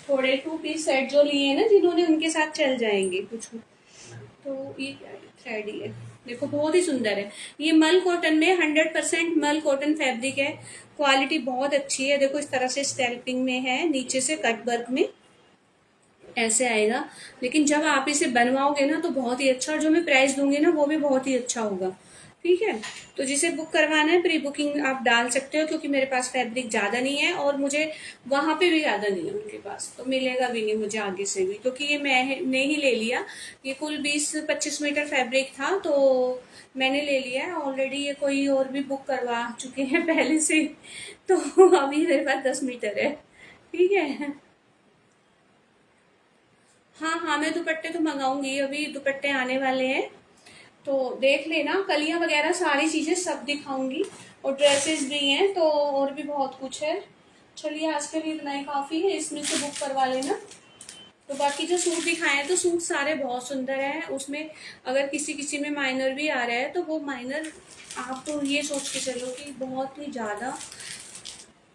थोड़े 2 पीस सेट जो लिए हैं ना जिन्होंने, उनके साथ चल जाएंगे कुछ। तो ये क्या है, थ्रेड ही है। देखो बहुत ही सुंदर है। ये मल कॉटन में 100% मल कॉटन फैब्रिक है। क्वालिटी बहुत अच्छी है। देखो इस तरह से स्टैल्पिंग में है, नीचे से कट वर्क में ऐसे आएगा। लेकिन जब आप इसे बनवाओगे ना तो बहुत ही अच्छा, और जो मैं प्राइस दूंगी ना वो भी बहुत ही अच्छा होगा, ठीक है। तो जिसे बुक करवाना है प्री बुकिंग आप डाल सकते हो, क्योंकि मेरे पास फैब्रिक ज्यादा नहीं है और मुझे वहां पे भी ज्यादा नहीं है उनके पास, तो मिलेगा भी नहीं मुझे आगे से भी, क्योंकि ये मैंने ही ले लिया। ये कुल 20-25 मीटर फैब्रिक था तो मैंने ले लिया है ऑलरेडी। ये कोई और भी बुक करवा चुके हैं पहले से ही। तो अभी मेरे पास 10 मीटर है, ठीक है। हाँ हाँ, मैं दुपट्टे तो मंगाऊंगी, अभी दुपट्टे आने वाले हैं। तो देख लेना, कलियां वगैरह सारी चीजें सब दिखाऊंगी। और ड्रेसेस भी हैं तो और भी बहुत कुछ है। चलिए आज के लिए इतना ही काफी है, इसमें से बुक करवा लेना। तो बाकी जो सूट दिखाए हैं तो सूट सारे बहुत सुंदर हैं। उसमें अगर किसी किसी में माइनर भी आ रहा है तो वो माइनर आप तो ये सोच के चलो कि बहुत ही ज्यादा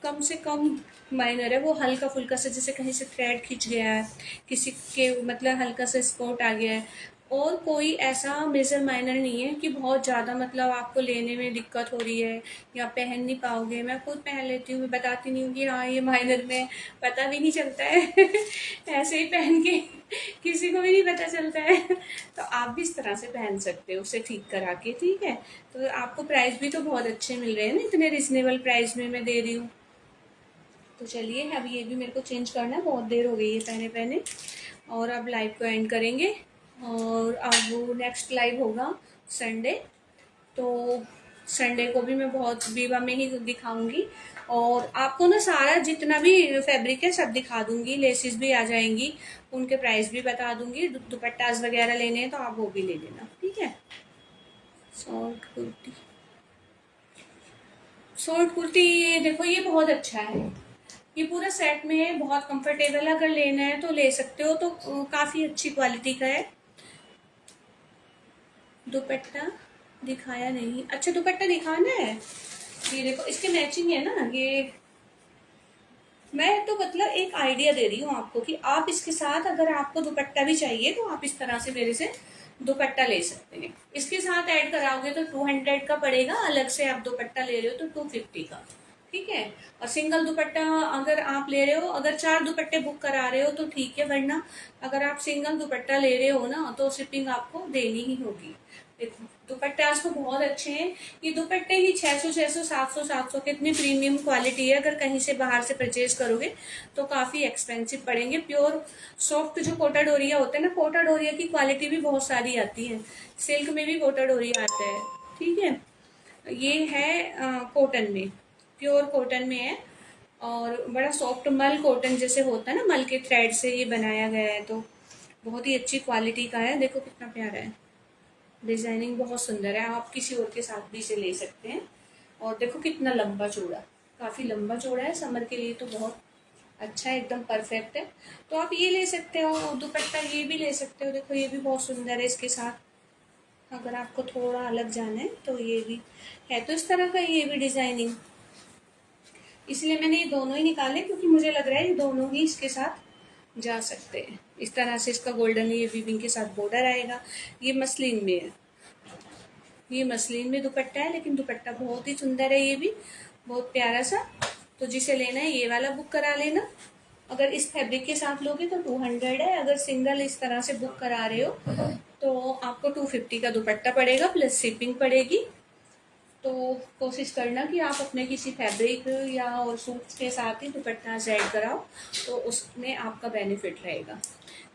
कम से कम माइनर है। वो हल्का फुल्का सा, जैसे कहीं से थ्रेड खिंच गया है, किसी के मतलब हल्का सा स्पॉट आ गया है। और कोई ऐसा मेजर माइनर नहीं है कि बहुत ज़्यादा मतलब आपको लेने में दिक्कत हो रही है या पहन नहीं पाओगे। मैं खुद पहन लेती हूँ, मैं बताती नहीं हूँ कि हाँ ये माइनर में, पता भी नहीं चलता है ऐसे ही पहन के किसी को भी नहीं पता चलता है। तो आप भी इस तरह से पहन सकते हो उसे ठीक करा के, ठीक है। तो आपको प्राइस भी तो बहुत अच्छे मिल रहे हैं ना, इतने रिजनेबल प्राइस में मैं दे रही हूँ। तो चलिए अब ये भी मेरे को चेंज करना है, बहुत देर हो गई है पहने पहने। और अब लाइव को एंड करेंगे। और अब वो नेक्स्ट लाइव होगा संडे। तो संडे को भी मैं बहुत विवा में ही दिखाऊंगी। और आपको ना सारा जितना भी फैब्रिक है सब दिखा दूंगी, लेसेस भी आ जाएंगी, उनके प्राइस भी बता दूंगी। दुपट्टास वगैरह लेने हैं तो आप वो भी ले लेना, ठीक है। शॉर्ट कुर्ती, शॉर्ट कुर्ती ये देखो ये बहुत अच्छा है। ये पूरा सेट में है, बहुत कंफर्टेबल है। अगर लेना है तो ले सकते हो। तो काफी अच्छी क्वालिटी का है। दुपट्टा दिखाया नहीं, अच्छा दुपट्टा दिखाना है। ये देखो इसके मैचिंग है ना ये। मैं तो मतलब एक आइडिया दे रही हूँ आपको कि आप इसके साथ अगर आपको दुपट्टा भी चाहिए तो आप इस तरह से मेरे से दुपट्टा ले सकते हैं। इसके साथ ऐड कराओगे तो 200 का पड़ेगा, अलग से आप दुपट्टा ले रहे हो तो 250 का, ठीक है। और सिंगल दुपट्टा अगर आप ले रहे हो, अगर 4 दुपट्टे बुक करा रहे हो तो ठीक है, वरना अगर आप सिंगल दुपट्टा ले रहे हो ना तो शिपिंग आपको देनी ही होगी। देखो दुपट्टे आज तो बहुत अच्छे हैं। ये दुपट्टे ही 600 700 के इतनी प्रीमियम क्वालिटी है। अगर कहीं से बाहर से परचेज करोगे तो काफी एक्सपेंसिव पड़ेंगे। प्योर सॉफ्ट जो कोटा डोरिया होता है ना, कोटा डोरिया की क्वालिटी भी बहुत सारी आती है। सिल्क में भी कोटा डोरिया आता है, ठीक है। ये है कॉटन में, प्योर कॉटन में है। और बड़ा सॉफ्ट मल कॉटन जैसे होता है ना, मल के थ्रेड से ये बनाया गया है। तो बहुत ही अच्छी क्वालिटी का है। देखो कितना प्यारा है, डिजाइनिंग बहुत सुंदर है। आप किसी और के साथ भी इसे ले सकते हैं। और देखो कितना लंबा चौड़ा, काफी लंबा चौड़ा है। समर के लिए तो बहुत अच्छा है, एकदम परफेक्ट है। तो आप ये ले सकते हो, दुपट्टा ये भी ले सकते हो। देखो ये भी बहुत सुंदर है इसके साथ। अगर आपको थोड़ा अलग जाना है तो ये भी है। तो इस तरह का ये भी डिजाइनिंग, इसलिए मैंने ये दोनों ही निकाले क्योंकि मुझे लग रहा है ये दोनों ही इसके साथ जा सकते हैं। इस तरह से इसका गोल्डन ये वीविंग के साथ बॉर्डर आएगा। ये मसलिन में है, ये मसलिन में दुपट्टा है, लेकिन दुपट्टा बहुत ही सुंदर है, ये भी बहुत प्यारा सा। तो जिसे लेना है ये वाला बुक करा लेना। अगर इस फैब्रिक के साथ लोगे तो 200 है, अगर सिंगल इस तरह से बुक करा रहे हो तो आपको 250 का दुपट्टा पड़ेगा प्लस शिपिंग पड़ेगी। तो कोशिश करना कि आप अपने किसी फैब्रिक या और सूट्स के साथ ही दुपट्टा ऐड कराओ, तो उसमें आपका बेनिफिट रहेगा।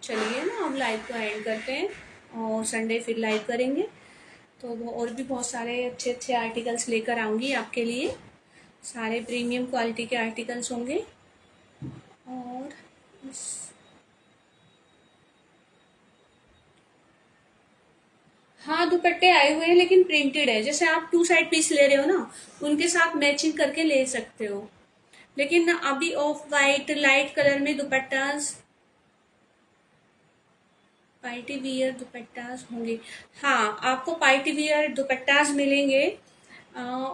चलिए ना, अब लाइव को एंड करते हैं और संडे फिर लाइव करेंगे। तो वो और भी बहुत सारे अच्छे अच्छे आर्टिकल्स लेकर आऊँगी आपके लिए। सारे प्रीमियम क्वालिटी के आर्टिकल्स होंगे। और हाँ, दुपट्टे आए हुए हैं लेकिन प्रिंटेड है। जैसे आप 2 साइड पीस ले रहे हो ना, उनके साथ मैचिंग करके ले सकते हो। लेकिन ना अभी ऑफ वाइट लाइट कलर में दुपट्टास, पार्टी वियर दुपट्टास होंगे। हाँ, आपको पार्टी वियर दुपट्टास मिलेंगे।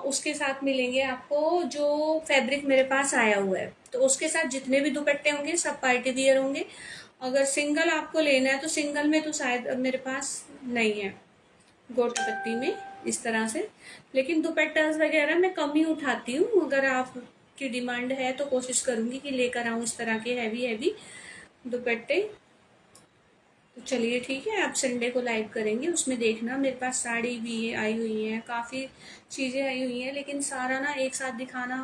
उसके साथ मिलेंगे आपको जो फैब्रिक मेरे पास आया हुआ है, तो उसके साथ जितने भी दुपट्टे होंगे सब पार्टी वियर होंगे। अगर सिंगल आपको लेना है तो सिंगल में तो शायद मेरे पास नहीं है, गोटा पत्ती में इस तरह से। लेकिन दुपट्टास वगैरह मैं कम ही उठाती हूँ। अगर आपकी डिमांड है तो कोशिश करूंगी कि लेकर आऊँ इस तरह के हैवी हैवी दुपट्टे। तो चलिए ठीक है, आप संडे को लाइव करेंगे, उसमें देखना। मेरे पास साड़ी भी आई हुई है, काफ़ी चीज़ें आई हुई हैं, लेकिन सारा ना एक साथ दिखाना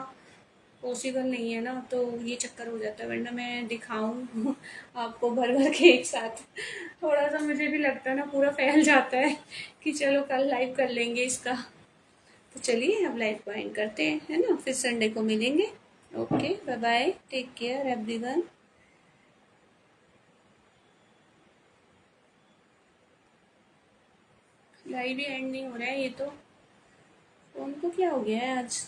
पॉसिबल नहीं है ना, तो ये चक्कर हो जाता है। वरना मैं दिखाऊं आपको भर भर के एक साथ, थोड़ा सा मुझे भी लगता है ना, पूरा फैल जाता है कि चलो कल लाइव कर लेंगे इसका। तो चलिए अब लाइव को एंड करते हैं, है ना, फिर संडे को मिलेंगे। Okay, bye bye, take care everyone. Live ही एंड नहीं हो रहा है ये तो, फोन को क्या हो गया है आज।